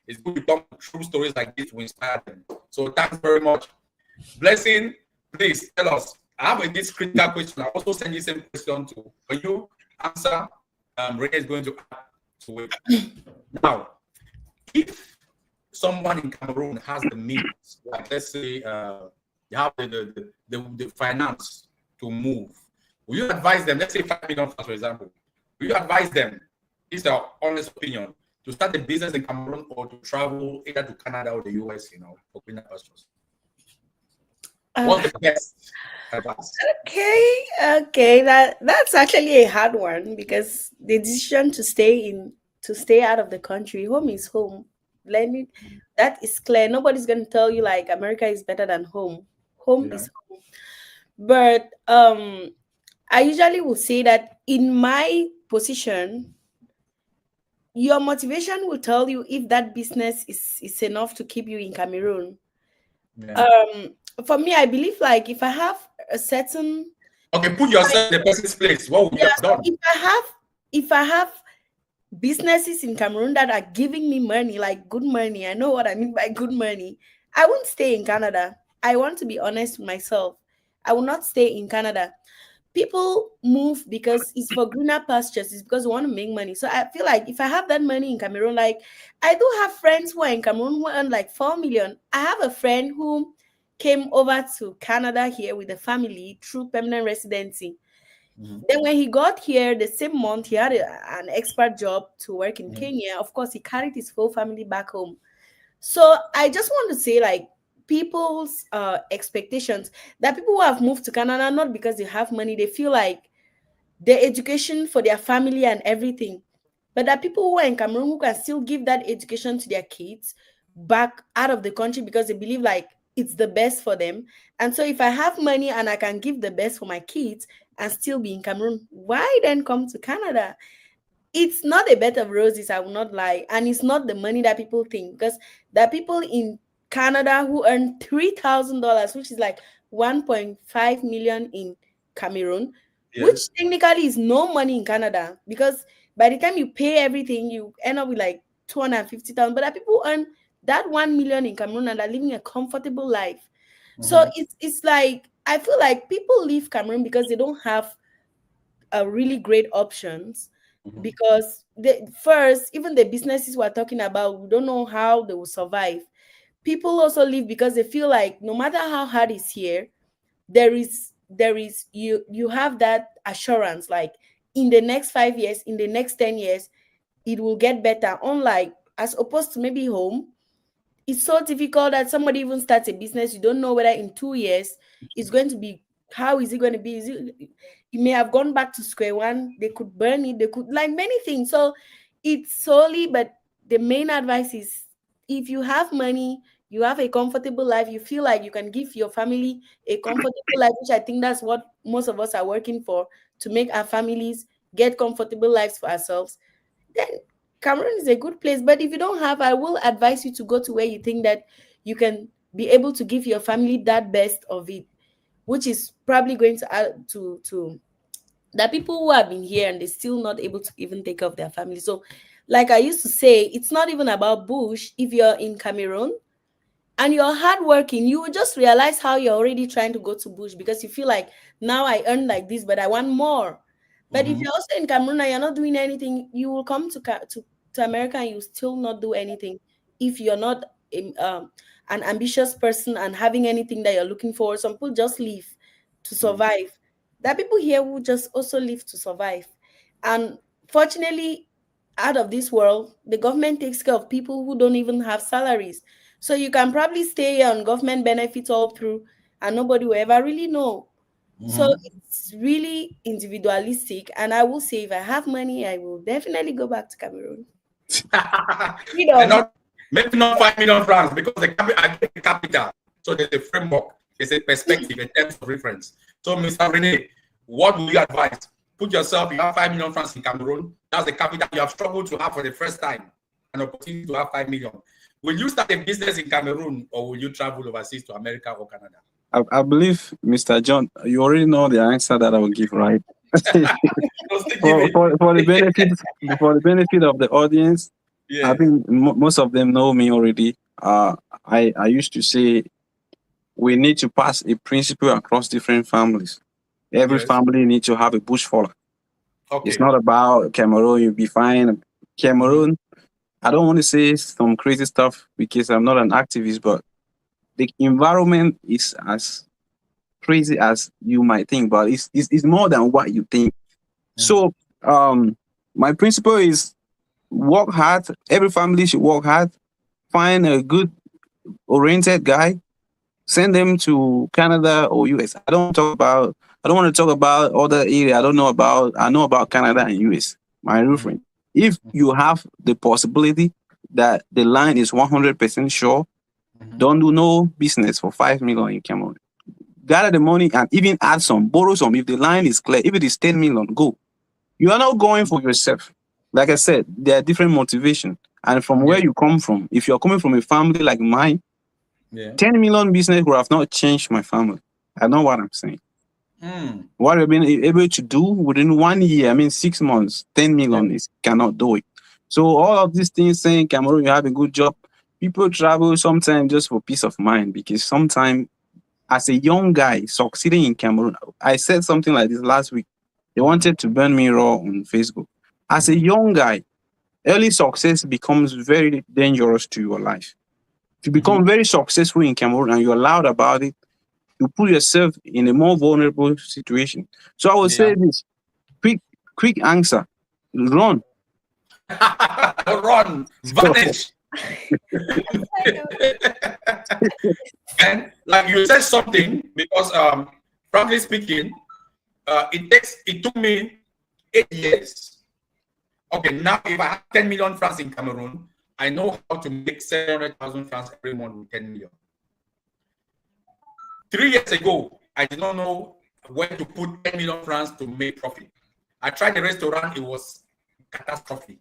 S5: it's good to come to true stories like this to inspire them. So thanks very much. Blessing, please tell us. I have this critical question. I also send you the same question to when you answer. Renee is going to to wait. Now, if someone in Cameroon has the means, like let's say you have the finance to move, will you advise them, let's say 5 million, for example, will you advise them, this is our honest opinion, to start a business in Cameroon or to travel either to Canada or the US, for greener pastures? What's the best advice?
S2: Okay, that's actually a hard one, because the decision to stay out of the country, home is home. That is clear. Nobody's gonna tell you like America is better than home. Home is home. But I usually will say that in my position, your motivation will tell you if that business is enough to keep you in Cameroon.
S5: Yeah.
S2: For me, I believe like if I have a certain
S5: put yourself in the person's place. What would you have done?
S2: If I have businesses in Cameroon that are giving me money, like good money, I know what I mean by good money, I won't stay in Canada. I want to be honest with myself. I will not stay in Canada. People move because it's for greener pastures. It's because they want to make money. So I feel like if I have that money in Cameroon, like I do have friends who are in Cameroon who earn like 4 million. I have a friend who came over to Canada here with a family through permanent residency. Then when he got here, the same month, he had an expert job to work in Kenya. Of course, he carried his whole family back home. So I just want to say, like, people's expectations, that people who have moved to Canada, not because they have money, they feel like their education for their family and everything, but that people who are in Cameroon who can still give that education to their kids back out of the country because they believe like it's the best for them. And so if I have money and I can give the best for my kids and still be in Cameroon, why then come to Canada? It's not a bed of roses, I will not lie. And it's not the money that people think, because there are people in Canada who earn $3,000, which is like 1.5 million in Cameroon, which technically is no money in Canada, because by the time you pay everything, you end up with like 250,000. But there are people who earn that 1 million in Cameroon and are living a comfortable life. So it's like, I feel like people leave Cameroon because they don't have a really great options. Because first, even the businesses we're talking about, we don't know how they will survive. People also leave because they feel like no matter how hard it's here, there is you have that assurance, like in the next 5 years, in the next 10 years, it will get better. Unlike, as opposed to maybe home, it's so difficult that somebody even starts a business, you don't know whether in 2 years it's going to be, how is it going to be? You may have gone back to square one, they could burn it, they could, like, many things. So it's solely, but the main advice is, if you have money, you have a comfortable life, you feel like you can give your family a comfortable life, which I think that's what most of us are working for, to make our families get comfortable lives for ourselves, then Cameroon is a good place. But if you don't have, I will advise you to go to where you think that you can be able to give your family that best of it, which is probably going to add to that people who have been here and they're still not able to even take care of their family. So, like I used to say, it's not even about bush. If you're in Cameroon and you're hardworking, you will just realize how you're already trying to go to bush, because you feel like, now I earn like this, but I want more. But if you're also in Cameroon and you're not doing anything, you will come to America and you still not do anything if you're not an ambitious person and having anything that you're looking for. Some people just leave to survive. There are people here who just also live to survive. And fortunately, out of this world, the government takes care of people who don't even have salaries. So you can probably stay on government benefits all through and nobody will ever really know. So it's really individualistic. And I will say, if I have money, I will definitely go back to Cameroon.
S5: Maybe not 5 million francs, because I get the capital. So there's a framework, there's a perspective in terms of reference. So, Mr. Rene, what would you advise? Put yourself, you have 5 million francs in Cameroon. That's the capital you have struggled to have for the first time, an opportunity to have 5 million. Will you start a business in Cameroon, or will you travel overseas to America or Canada?
S3: I believe, Mr. John, you already know the answer that I will give, right? for the benefit of the audience, I think most of them know me already. I used to say we need to pass a principle across different families. Every family needs to have a bush faller. It's not about Cameroon, you'll be fine. Cameroon. I don't want to say some crazy stuff because I'm not an activist, but the environment is as crazy as you might think, but it's more than what you think. So, my principle is work hard. Every family should work hard. Find a good oriented guy. Send them to Canada or US. I don't talk about. I don't want to talk about other area. I don't know about. I know about Canada and US. My real friend. If you have the possibility that the line is 100% sure, don't do no business for 5 million in Cameroon. Gather the money and even add some, borrow some. If the line is clear, if it is 10 million, go. You are not going for yourself. Like I said, there are different motivation. And from where you come from, if you're coming from a family like mine, 10 million business would have not changed my family. I know what I'm saying. What we've been able to do within 1 year, I mean 6 months, 10 million is cannot do it. So all of these things saying Cameroon, you have a good job. People travel sometimes just for peace of mind because sometimes as a young guy succeeding in Cameroon, I said something like this last week. They wanted to burn me raw on Facebook. As a young guy, early success becomes very dangerous to your life. If you become very successful in Cameroon and you're loud about it, you put yourself in a more vulnerable situation. So I would say this quick answer: run.
S5: Run, vanish. And like you said something, because frankly speaking, it took me 8 years. Okay, now if I have 10 million francs in Cameroon, I know how to make 700,000 francs every month with 10 million. 3 years ago, I did not know where to put 10 million francs to make profit. I tried the restaurant, it was catastrophe.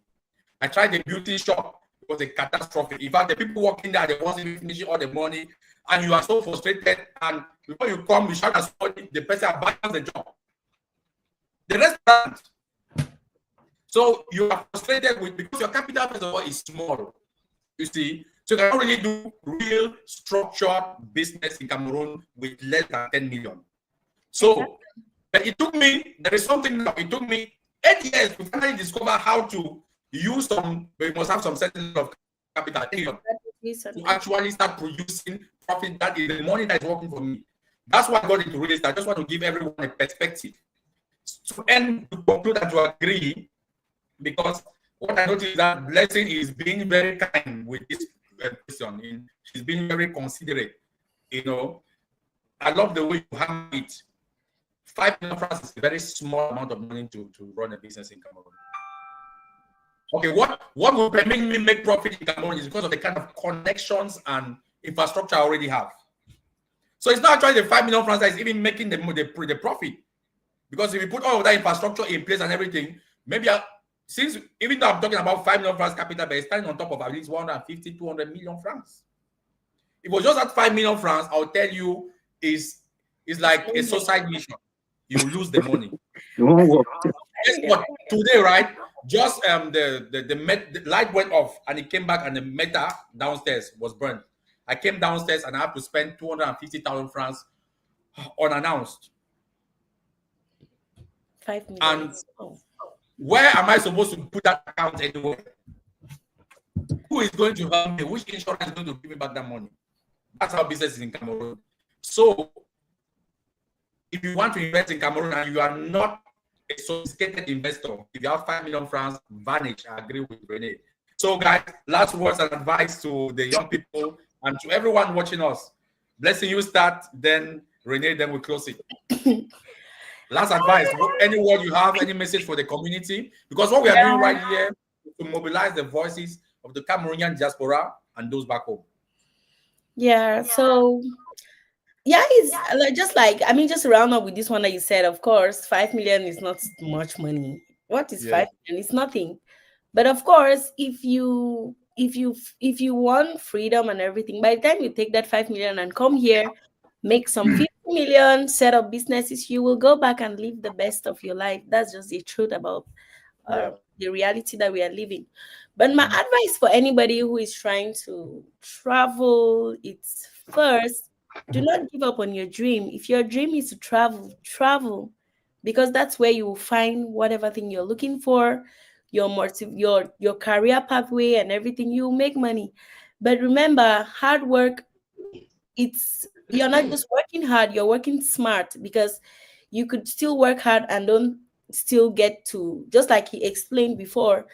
S5: I tried the beauty shop, it was a catastrophe. In fact, the people working there, they want to finish all the money, and you are so frustrated. And before you come, you shout at somebody, the person abandons the job. The restaurant. So you are frustrated with because your capital first of all is small. You see, so you cannot really do real structured business in Cameroon with less than 10 million. So, but it took me. There is something now. It took me 8 years to finally discover how to use some. We must have some certain of capital to actually start producing profit. That is the money that is working for me. That's why I got into real estate. I just want to give everyone a perspective. To end, to conclude that you agree, because what I noticed is that Blessing is being very kind with this question. She's being very considerate. You know, I love the way you handle it. 5 million francs is a very small amount of money to run a business in Cameroon. Okay, what will permit me make profit in Cameroon is because of the kind of connections and infrastructure I already have. So it's not actually the 5 million francs that is even making the profit. Because if you put all of that infrastructure in place and everything, maybe since even though I'm talking about 5 million francs capital, but it's standing on top of at least 150, 200 million francs. If it was just at 5 million francs, I'll tell you, is like a suicide mission. You lose the money. Guess what? Today, right? Just the light went off and it came back and the meter downstairs was burned. I came downstairs and I have to spend 250,000 francs unannounced.
S2: 5 million.
S5: And where am I supposed to put that account anywhere? Who is going to help me? Which insurance is going to give me back that money? That's how business is in Cameroon. So, if you want to invest in Cameroon and you are not a sophisticated investor, if you have 5 million francs, vanish. I agree with Renee. So, guys, last words and advice to the young people and to everyone watching us. Blessing, you start, then Renee, then we close it. Last advice, any word you have, any message for the community? Because what we are doing right here is to mobilize the voices of the Cameroonian diaspora and those back home.
S2: Yeah, so it's just to round up with this one that you said, of course, 5 million is not much money. What is 5 million? It's nothing. But of course, if you want freedom and everything, by the time you take that 5 million and come here, make some 50 million, set up businesses, you will go back and live the best of your life. That's just the truth about the reality that we are living. But my advice for anybody who is trying to travel, it's first, do not give up on your dream. If your dream is to travel, because that's where you will find whatever thing you're looking for. your career pathway and everything, you make money. But remember, hard work, you're not just working hard, you're working smart, because you could still work hard and don't still get to, just like he explained before.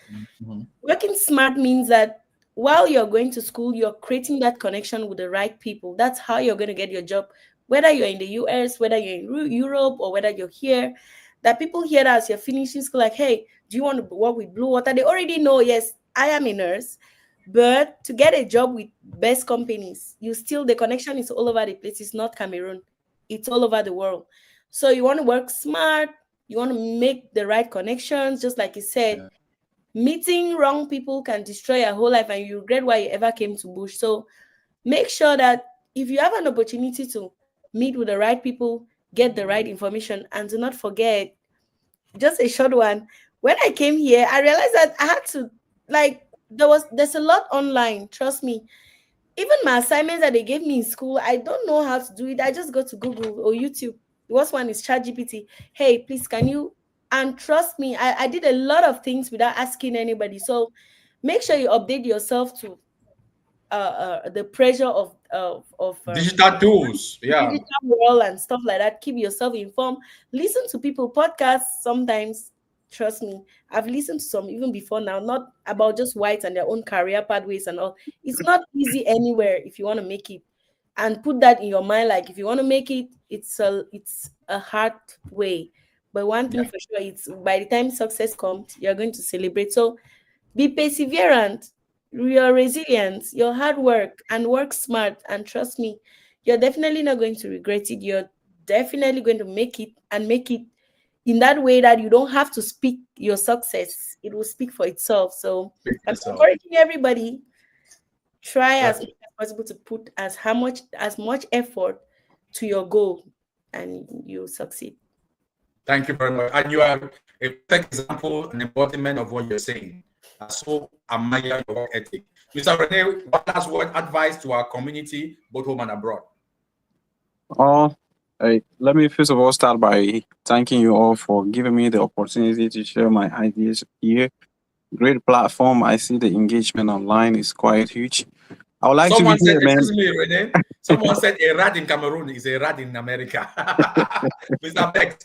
S5: Mhm.
S2: Working smart means that while you're going to school, you're creating that connection with the right people. That's how you're going to get your job, whether you're in the US, whether you're in Europe, or whether you're here. That people hear that as you're finishing school, like, hey, do you want to work with Blue Water? They already know, yes, I am a nurse. But to get a job with best companies, the connection is all over the place. It's not Cameroon, it's all over the world. So you want to work smart, you want to make the right connections, just like you said.
S5: Yeah.
S2: Meeting wrong people can destroy your whole life and you regret why you ever came to Bush. So make sure that if you have an opportunity to meet with the right people, get the right information, and do not forget, just a short one. When I came here, I realized that I had to, like, there's a lot online, trust me. Even my assignments that they gave me in school, I don't know how to do it. I just go to Google or YouTube. The worst one is ChatGPT. Hey, please, can you? And trust me, I did a lot of things without asking anybody. So make sure you update yourself to the pressure of
S5: Digital tools. Yeah.
S2: digital world and stuff like that. Keep yourself informed. Listen to people podcasts sometimes. Trust me, I've listened to some even before now, not about just whites and their own career pathways and all. It's not easy anywhere if you want to make it. And put that in your mind, like if you want to make it, it's a hard way. But one thing
S5: Yeah.
S2: for sure, it's by the time success comes, you're going to celebrate. So be perseverant, your resilience, your hard work, and work smart. And trust me, you're definitely not going to regret it. You're definitely going to make it, and make it in that way that you don't have to speak your success. It will speak for itself. So I'm
S5: So
S2: encouraging everybody, try as
S5: that's
S2: much as possible to put as much effort to your goal, and you'll succeed.
S5: Thank you very much. And you are a perfect example and embodiment of what you're saying. I so admire your work ethic. Mr. Rene, what last word advice to our community, both home and abroad?
S3: Oh, let me first of all start by thanking you all for giving me the opportunity to share my ideas here. Great platform. I see the engagement online is quite huge. I would like to be
S5: Someone said,
S3: here, man.
S5: excuse me, Rene. Someone said a rat in Cameroon is a rat in America. Mr. Beck.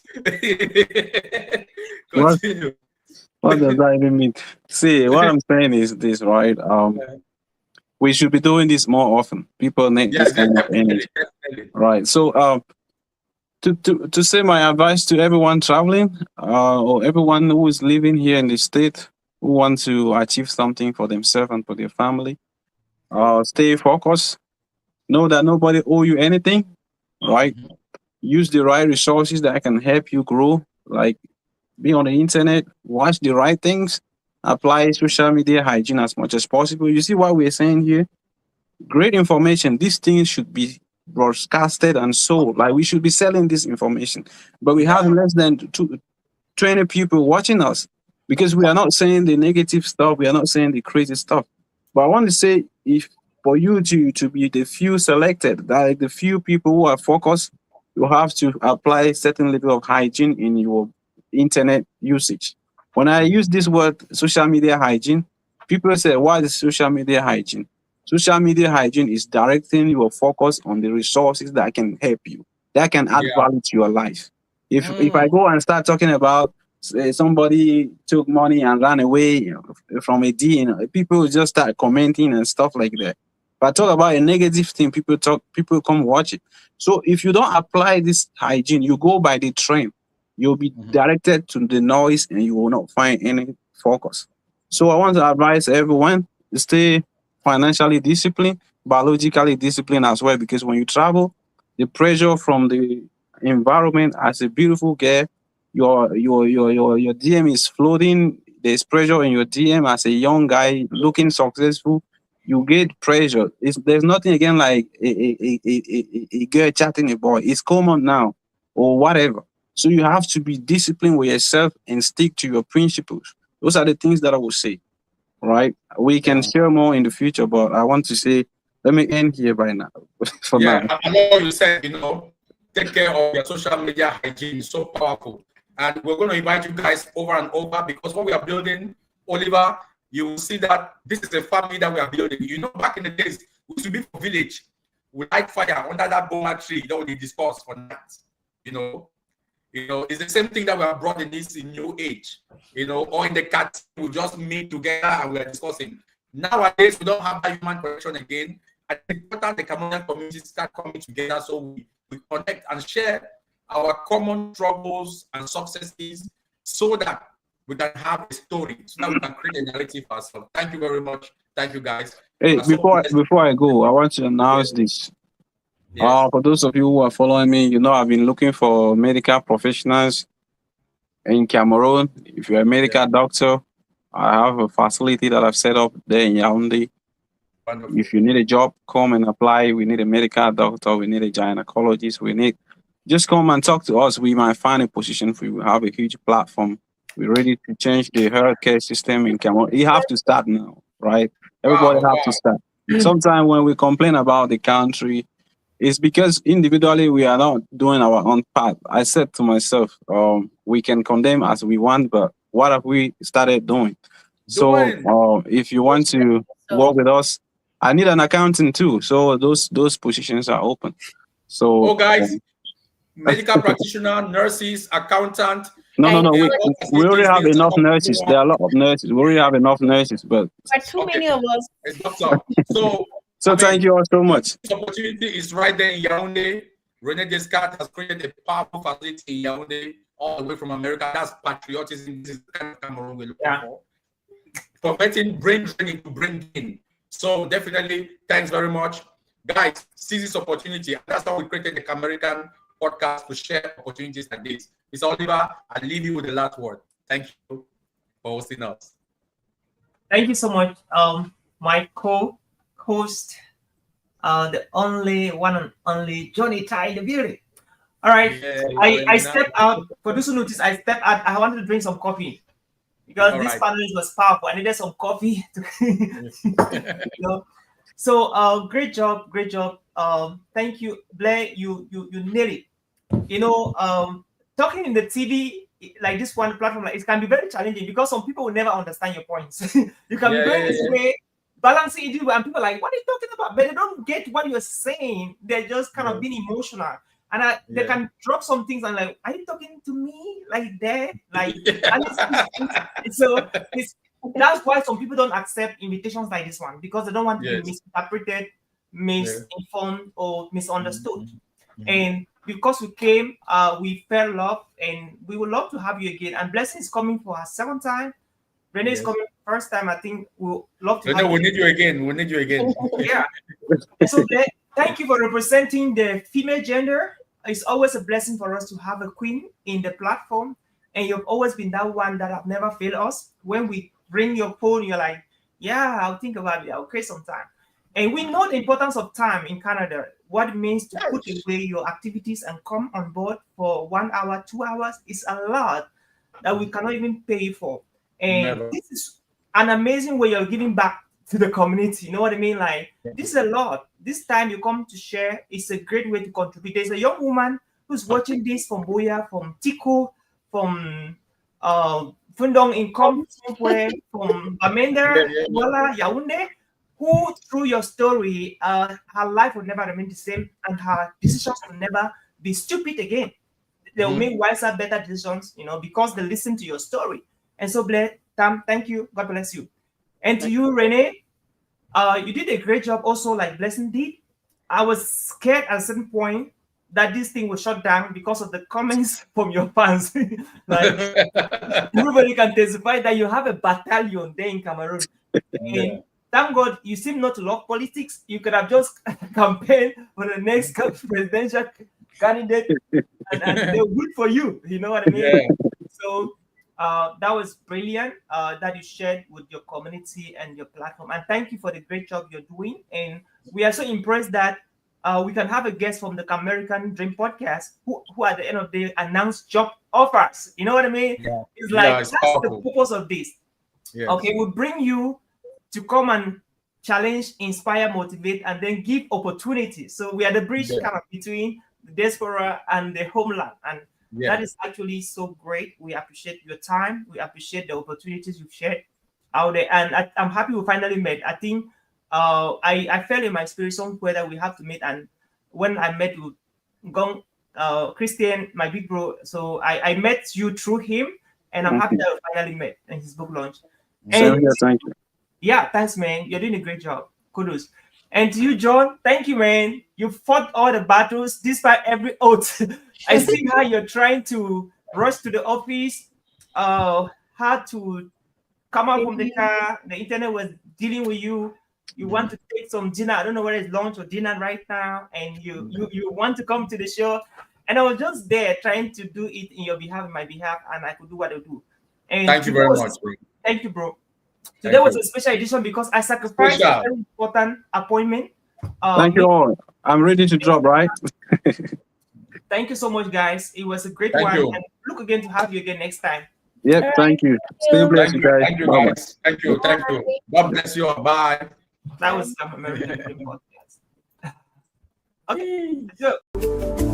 S3: What
S5: Continue.
S3: what does that even mean? See, what I'm saying is this, right? We should be doing this more often. People need this
S5: Yes,
S3: kind of
S5: definitely,
S3: energy,
S5: definitely.
S3: right? So, to say my advice to everyone traveling, or everyone who is living here in the state who want to achieve something for themselves and for their family, stay focused. Know that nobody owe you anything, right?
S5: Mhm.
S3: Use the right resources that can help you grow, like be on the internet, watch the right things, apply social media hygiene as much as possible. You see what we're saying here? Great information. These things should be broadcasted and sold. Like we should be selling this information. But we have
S5: Yeah.
S3: less than 20 people watching us because we are not saying the negative stuff. We are not saying the crazy stuff. But I want to say, if for you to be the few selected, like the few people who are focused, you have to apply certain level of hygiene in your internet usage. When I use this word social media hygiene, people say, what is social media hygiene? Social media hygiene is directing your focus on the resources that can help you, that can add
S5: Yeah.
S3: value to your life. If
S5: Mm.
S3: I go and start talking about, say, somebody took money and ran away, from a deal, people just start commenting and stuff like that. If I talk about a negative thing, people come watch it. So if you don't apply this hygiene, you go by the trend, you'll be
S5: Mhm.
S3: directed to the noise and you will not find any focus. So I want to advise everyone to stay financially disciplined, biologically disciplined as well, because when you travel, the pressure from the environment, as a beautiful girl, your DM is floating. There's pressure in your DM as a young guy looking successful. You get pressure. There's nothing again like a girl chatting a boy. It's common now, or whatever. So you have to be disciplined with yourself and stick to your principles. Those are the things that I would say. Right? We can
S5: Yeah.
S3: share more in the future, but I want to say, let me end here by now. For
S5: Yeah,
S3: now.
S5: I know you said, take care of your social media hygiene is so powerful. And we're going to invite you guys over and over because what we are building Oliver, you will see that this is a family that we are building. You know, back in the days, we used to be for village. We light fire under that boma tree that we discuss for nights. You know, it's the same thing that we have brought in this in new age. You know, or in the cat, we just meet together and we are discussing. Nowadays, we don't have that human connection again. And it's important the Cameroonian community start coming together so we connect and share our common struggles and successes so that we can have a story, so that we can create a narrative ourselves. Thank you very much. Thank you, guys.
S3: Hey, before I go, I want to announce this.
S5: Yes.
S3: For those of you who are following me, you know I've been looking for medical professionals in Cameroon. If you're a medical doctor, I have a facility that I've set up there in Yaoundé.
S5: Wonderful.
S3: If you need a job, come and apply. We need a medical doctor. We need a gynecologist. Just come and talk to us. We might find a position for you. We have a huge platform. We're ready to change the healthcare system in Cameroon. You have to start now, right? Everybody have to start. Sometimes when we complain about the country, it's because individually we are not doing our own part. I said to myself, we can condemn as we want, but what have we started doing? So if you want to work with us, I need an accountant too. So those positions are open. So
S5: guys, medical practitioner, nurses, accountant.
S3: No. We already have enough nurses. There are a lot of nurses. We already have enough nurses, but
S2: too many of us.
S5: So
S3: thank you all so much.
S5: This opportunity is right there in Yaoundé. René Descartes has created a powerful facility in Yaoundé, all the way from America. That's patriotism. This is the kind of Cameroon we're looking for. Converting brain training to brain gain. So definitely, thanks very much. Guys, seize this opportunity. That's how we created the Camerican podcast, to share opportunities like this. Mr. Oliver, I leave you with the last word. Thank you for hosting us.
S1: Thank you so much. My co-host, the only one and only John Etta in the building. All right. I stepped out. For those who notice, I stepped out. I wanted to drink some coffee because this panel was powerful. I needed some coffee. So great job. Thank you, Blair. You nailed it. Talking in the TV like this one platform, it can be very challenging because some people will never understand your points. You can be going this way, balancing it, and people are like, what are you talking about? But they don't get what you're saying. They're just kind of being emotional. And they can drop some things and like, are you talking to me like that? Like, that's why some people don't accept invitations like this one, because they don't want to be misinterpreted, misinformed, or misunderstood. And because we came, we fell love, and we would love to have you again. And Blessing is coming for her second time. Renee is coming first time. I think we'll love to.
S5: We need you again. We need you again.
S1: Yeah. So thank you for representing the female gender. It's always a blessing for us to have a queen in the platform, and you've always been that one that have never failed us. When we bring your phone, you're like, yeah, I'll think about it. I'll create some time. And we know the importance of time in Canada, what it means to put away your activities and come on board for 1 hour, 2 hours is a lot that we cannot even pay for. And this is an amazing way of giving back to the community. You know what I mean? Like, this is a lot. This time you come to share, it's a great way to contribute. There's a young woman who's watching this from Boya, from Tico, from Fundong Income, somewhere, from Bamenda, Wala, Yaoundé, who through your story, her life will never remain the same, and her decisions will never be stupid again. They will make wiser, better decisions, because they listen to your story. And so, Blair, Tam, thank you. God bless you. And to you, Renee, you did a great job also, like Blessing did. I was scared at a certain point that this thing was shut down because of the comments from your fans. Like, everybody can testify that you have a battalion there in Cameroon. And thank God you seem not to love politics. You could have just campaigned for the next presidential candidate, and they're good for you. You know what I mean?
S5: Yeah.
S1: So that was brilliant that you shared with your community and your platform. And thank you for the great job you're doing. And we are so impressed that we can have a guest from the Camerican Dream podcast who at the end of the day announce job offers. You know what I mean?
S5: Yeah.
S1: It's like,
S5: it's
S1: that's
S5: powerful.
S1: the purpose of this.
S5: Yes.
S1: Okay, we'll bring you to come and challenge, inspire, motivate, and then give opportunities. So we are the bridge kind of between the diaspora and the homeland. And that is actually so great. We appreciate your time. We appreciate the opportunities you've shared. out there, and I'm happy we finally met. I think I felt in my spirit somewhere that we have to meet, and when I met with Gong Christian, my big bro, so I met you through him, and I'm happy that we finally met in his book launch.
S3: Same
S1: And
S3: here, thank you.
S1: yeah, thanks, man. You're doing a great job. Kudos. And to you, John, thank you, man. You fought all the battles despite every oath. I see how you're trying to rush to the office, how to come out from the car. The internet was dealing with you. You want to take some dinner. I don't know whether it's lunch or dinner right now, and you want to come to the show. And I was just there trying to do it in your behalf, in my behalf, and I could do what I do. And
S5: Thank you very much, bro.
S1: Thank you, bro. Today was a special edition because I sacrificed a very important appointment.
S3: Thank you all. I'm ready to drop, right?
S1: Thank you so much, guys. It was a great
S5: Thank
S1: one.
S5: you.
S1: And look again to have you again next time.
S3: Yep, thank you. Stay blessed,
S5: Thank
S3: you
S5: you,
S3: guys.
S5: thank you,
S3: Bye-bye.
S5: guys. Thank you, thank you. God bless you all. Bye.
S1: That was some American Dream podcast. Okay, so